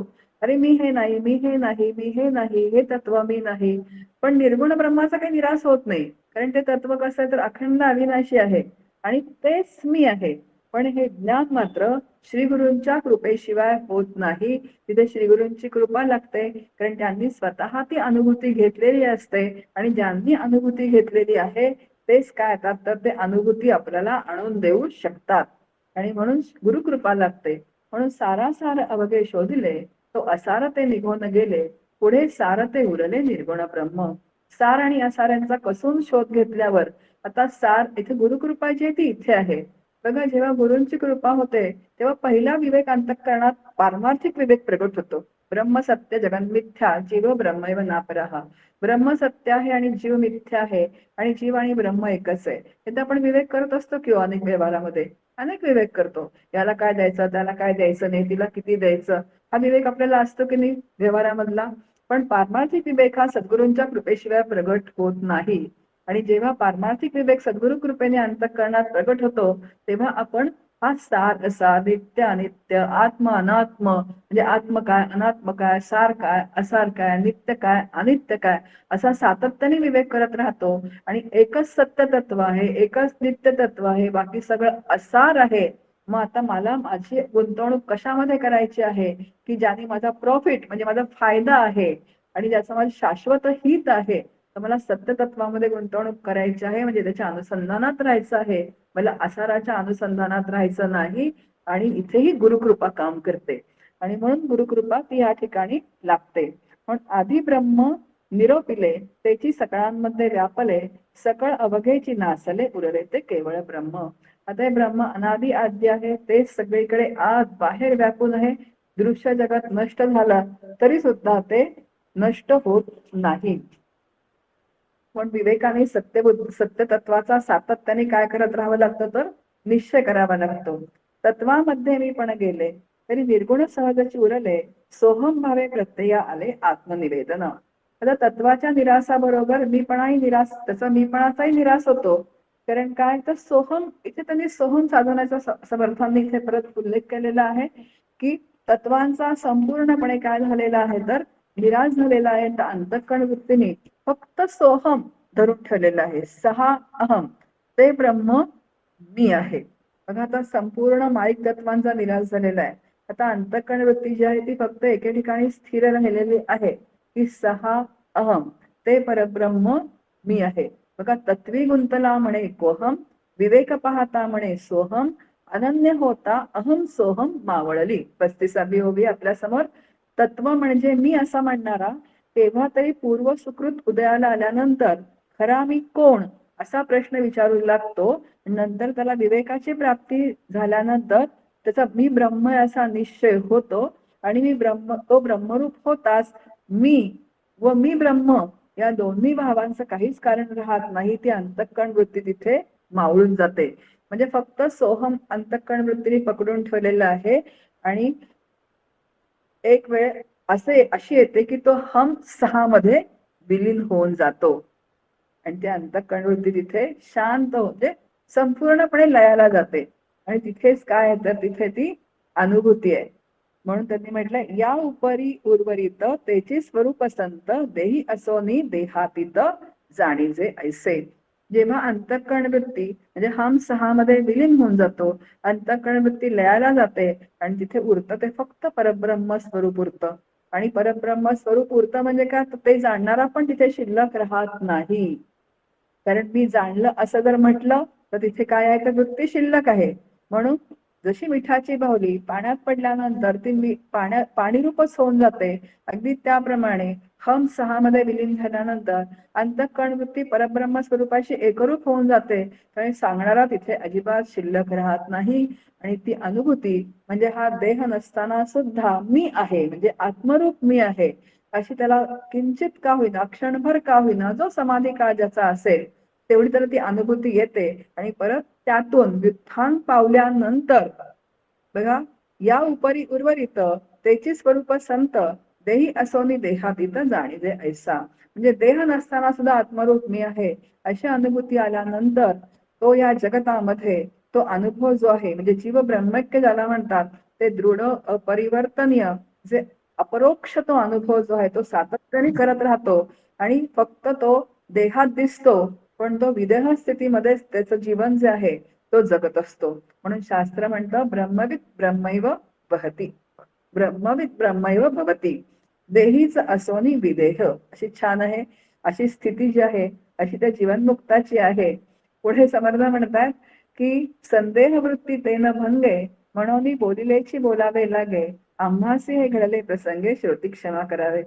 अरे मी हे नाही, मी हे नाही, मी हे नाही, हे तत्व मी नाही. पण निर्गुण ब्रह्माचा काही निराश होत नाही, कारण ते तत्व कसं आहे तर अखंड अविनाशी आहे आणि तेच मी आहे. पण हे ज्ञान मात्र श्रीगुरूंच्या कृपेशिवाय होत नाही. तिथे श्रीगुरूंची कृपा लागते, कारण त्यांनी स्वतः ती अनुभूती घेतलेली असते. आणि ज्यांनी अनुभूती घेतलेली आहे तेच काय येतात तर ते अनुभूती आपल्याला आणून देऊ शकतात. आणि म्हणून गुरुकृपा लागते. म्हणून सारासार अवघे शोधिले, तो असार ते निघून गेले, पुढे सार ते उरले निर्गुण ब्रह्म. सार आणि असार यांचा कसून शोध घेतल्यावर आता सार इथे गुरुकृपा जी आहे ती इथे आहे. बघा, जेव्हा गुरूंची कृपा होते तेव्हा पहिला विवेक अंतःकरणात पारमार्थिक विवेक प्रगट होतो. ब्रह्म सत्य जगन्मिथ्या जीव ब्रह्मैव नापरहा. ब्रह्म सत्य आहे आणि जीव मिथ्या आहे, आणि जीव आणि ब्रह्म एकच आहे. हे तर आपण विवेक करत असतो किंवा अनेक व्यवहारामध्ये अनेक विवेक करतो. याला काय द्यायचं, त्याला काय द्यायचं नाही, तिला किती द्यायचं, हा विवेक आपल्याला असतो की नाही व्यवहारामधला. पण पारमार्थिक विवेक हा सद्गुरूंच्या कृपेशिवाय प्रगट होत नाही. आणि जेव्हा पारमार्थिक विवेक सद्गुरु कृपेने अंतःकरणात प्रगट होतो तेव्हा आपण हा सार असा, नित्य अनित्य, आत्म अनात्म, म्हणजे आत्म काय, अनात्म काय, सार काय, असार काय, नित्य काय, अनित्य काय, असा सातत्याने विवेक करत राहतो. आणि एकच सत्य तत्व आहे, एकच नित्य तत्व आहे, बाकी सगळं असार आहे. मग आता मला माझी गुंतवणूक कशामध्ये करायची आहे, की ज्याने माझा प्रॉफिट म्हणजे माझा फायदा आहे आणि ज्याचं माझं शाश्वत हित आहे. तर मला सत्यतत्वामध्ये गुंतवणूक करायची आहे, म्हणजे त्याच्या अनुसंधानात राहायचं आहे. मला आसाराच्या अनुसंधानात राहायचं नाही. आणि इथेही गुरुकृपा काम करते आणि म्हणून गुरुकृपा ती या ठिकाणी लागते. म्हणून आधी ब्रह्म निरोपिले त्याची सकळांमध्ये व्यापले, सकळ अवघेची नासले उरले ते केवळ ब्रह्म. आता हे ब्रह्म अनादि आद्य आहे, ते सगळीकडे आत बाहेर व्यापून आहे. दृश्य जगत नष्ट झालं तरी सुद्धा ते नष्ट होत नाही. पण विवेकाने सत्य तत्वाचा सातत्याने काय करत राहावं लागतं, तर निश्चय करावा लागतो. तत्वामध्ये मी पण गेले तरी निर्गुण सहजची उरले, सोहम भावे प्रत्यय आले आत्मनिवेदन. आता तत्वाच्या निरासाबरोबर मीपणाही निराश, त्याचा मीपणाचाही निराश होतो. कारण काय, तर सोहम इथे त्यांनी सोहम साधण्याचा समर्थांनी इथे परत उल्लेख केलेला आहे की तत्वांचा संपूर्णपणे काय झालेला आहे, तर निराश झालेला आहे. तर अंतःकरण वृत्तीने फक्त सोहम धरून ठेवलेलं आहे. सहा अहम, ते ब्रह्म मी आहे. बघा आता संपूर्ण माईक तत्वांचा निराश झालेला आहे. आता अंतःकरण वृत्ती जी आहे ती फक्त एके ठिकाणी स्थिर राहिलेली आहे की सहा अहम, ते परब्रह्म मी आहे. बघा तत्वी गुंतला म्हणे कोहम, विवेक पाहता म्हणे सोहम, अनन्य होता अहम सोहम मावळली. 35वी ओवी आपल्या समोर. तत्व म्हणजे मी असा म्हणणारा तेव्हा तरी पूर्व सुकृत उदयाला आल्यानंतर खरा मी कोण असा प्रश्न विचारू लागतो. नंतर त्याला विवेकाची प्राप्ती झाल्यानंतर त्याचा मी ब्रह्म असा निश्चय होतो आणि मी ब्रह्म, तो ब्रह्मरूप होताच मी व मी ब्रह्म या दोन्ही भावांचं काहीच कारण राहत नाही. ती अंतःकरण वृत्ती तिथे मावळून जाते. म्हणजे फक्त सोहम अंतःकरण वृत्तीने पकडून ठेवलेलं आहे. आणि एक वेळ अशी येते की तो हम सहा मध्ये विलीन होऊन जातो आणि त्या अंतःकरण वृत्ती तिथे शांत होते, संपूर्णपणे लयाला जाते. आणि तिथेच काय आहे, तर तिथे ती अनुभूती आहे. म्हणून त्यांनी म्हटलंय या उपरी उर्वरित तेचे स्वरूप संत देही असोनी देहातीत जाणीजे ऐसे. जेव्हा अंतःकरण वृत्ती म्हणजे हम सहा मध्ये विलीन होऊन जातो, अंतःकरण वृत्ती लयाला जाते आणि तिथे उरतं ते फक्त परब्रह्म स्वरूप उरतं. आणि परब्रह्म स्वरूप उरतं म्हणजे काय, ते जाणणारा पण तिथे शिल्लक राहत नाही. कारण मी जाणलं असं जर म्हटलं तर तिथे काय आहे, तर वृत्ती शिल्लक आहे. म्हणून जशी मिठाची बाहुली पाण्यात पडल्यानंतर ती पाणीरूपच होऊन जाते, अगदी त्याप्रमाणे हम सहा मध्ये विलीन झाल्यानंतर अंतःकरण वृत्ती परब्रह्म स्वरूपाशी एकरूप होऊन जाते. कारण सांगणारा तिथे अजिबात शिल्लक राहत नाही. आणि ती अनुभूती म्हणजे हा देह नसताना सुद्धा मी आहे, म्हणजे आत्मरूप मी आहे अशी त्याला किंचित का होईना, क्षणभर का होईना, जो समाधी काळ ज्याचा असेल तेवढी तर ती अनुभूती येते. आणि परत त्यातून व्युत्थान पावल्यानंतर बघा या उपरी उर्वरित त्याची स्वरूप संत देही असोनी देहातीत जाणीजे ऐसा. म्हणजे देह नसताना सुद्धा आत्मरूप मी आहे अशी अनुभूती आल्यानंतर तो या जगतामध्ये तो अनुभव जो आहे, म्हणजे जीव ब्रह्मैक्य ज्याला म्हणतात, ते दृढ अपरिवर्तनीय जे अपरोक्ष तो अनुभव जो आहे तो सातत्याने करत राहतो. आणि फक्त तो देहात दिसतो पण तो विदेह स्थितीमध्येच त्याचं जीवन जे आहे तो जगत असतो. म्हणून शास्त्र म्हणतं ब्रह्मविद ब्रह्मैव वहती, ब्रह्मविद ब्रह्मैव भवती, देहीच असोनी विदेह. अशी छान आहे. अशी स्थिती जी आहे अशी त्या जीवनमुक्ताची आहे. पुढे समर्थ म्हणतात की संदेह वृत्ती तेन भंगे, म्हणून बोलिलेची बोलावे लागे, आम्हासी हे घडले प्रसंगे श्रोती क्षमा करावे.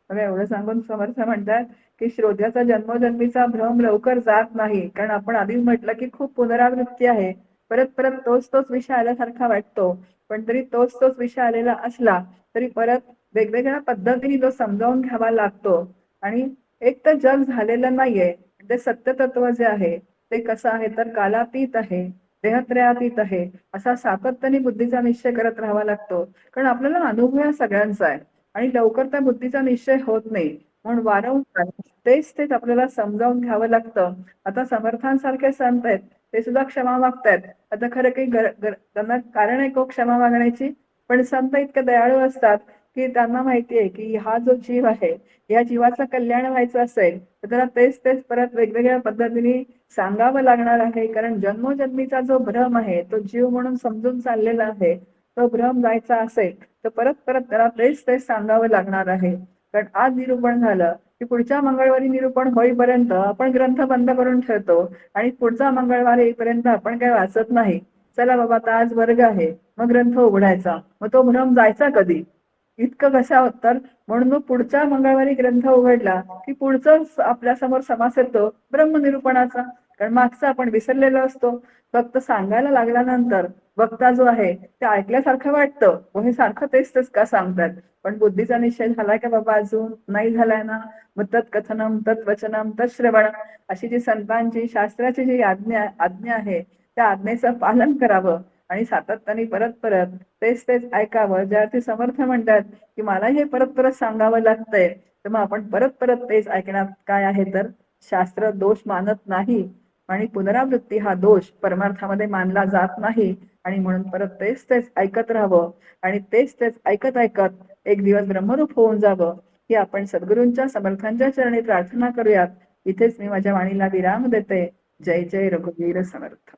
मग एवढं सांगून समर्थ म्हणतात की श्रोत्याचा जन्मोजन्मीचा भ्रम लवकर जात नाही. कारण आपण आधीच म्हटलं की खूप पुनरावृत्ती आहे, परत परत तोच विषय आल्यासारखा वाटतो. पण तरी तोच विषय आलेला असला तरी परत वेगवेगळ्या पद्धतीने तो समजावून घ्यावा लागतो. आणि एक तर जग झालेलं नाहीये, ते सत्यतत्व जे आहे ते कसं आहे, तर कालातीत आहे, देहत्रयातीत आहे, असा सातत्याने बुद्धीचा निश्चय करत राहावा लागतो. कारण आपल्याला अनुभव या सगळ्यांचा आहे आणि लवकर त्या बुद्धीचा निश्चय होत नाही. म्हणून वारंवार तेच आपल्याला समजावून घ्यावं लागतं. आता समर्थांसारखे संत आहेत, ते सुद्धा क्षमा मागतायत. आता खरं काही त्यांना कारण आहे को क्षमा मागण्याची, पण संत इतके दयाळू असतात की त्यांना माहितीये की हा जो जीव आहे, या जीवाचं कल्याण व्हायचं असेल तर त्याला तेच तेच परत वेगवेगळ्या पद्धतीने सांगावं लागणार आहे. कारण जन्मोजन्मीचा जो भ्रम आहे, तो जीव म्हणून समजून चाललेला आहे, तो भ्रम जायचा असेल तर परत परत त्याला तेच तेच सांगावं लागणार आहे. कारण आज निरूपण झालं की पुढच्या मंगळवारी निरूपण होईपर्यंत आपण ग्रंथ बंद करून ठेवतो आणि पुढचा मंगळवार येईपर्यंत आपण काय वाचत नाही. चला बाबा आता आज वर्ग आहे, मग ग्रंथ उघडायचा. मग तो भ्रम जायचा कधी? इतकं कशा तर म्हणून मग पुढच्या मंगळवारी ग्रंथ उघडला की पुढचंच आपल्या समोर समास येतो ब्रह्मनिरूपणाचा. कारण मागचा आपण विसरलेलो असतो. फक्त सांगायला लागल्यानंतर वक्ता जो आहे ते ऐकल्यासारखं वाटतं, व हे सारखं तेच तेच का सांगतात. पण बुद्धीचा निश्चय झालाय का बाबा? अजून नाही झालाय ना. मग तत्कथनम तत्वचनम तत्श्रवण अशी जी संतांची शास्त्राची जी आज्ञा आहे, त्या आज्ञेचं पालन करावं आणि सातत्याने परत परत तेच तेच ऐकावं. ज्यार्थी समर्थ म्हणतात की मला हे परत परत सांगावं लागतंय, तर मग आपण परत परत तेच ऐकण्यात काय आहे तर शास्त्र दोष मानत नाही आणि पुनरावृत्ती हा दोष परमार्थामध्ये मानला जात नाही. आणि म्हणून परत तेच तेच ऐकत राहावं आणि तेच तेच ऐकत ऐकत एक दिवस ब्रह्मरूप होऊन जावं, ही आपण सद्गुरूंच्या समर्थांच्या चरणी प्रार्थना करूयात. इथेच मी माझ्या वाणीला विराम देते. जय जय रघुवीर समर्थ.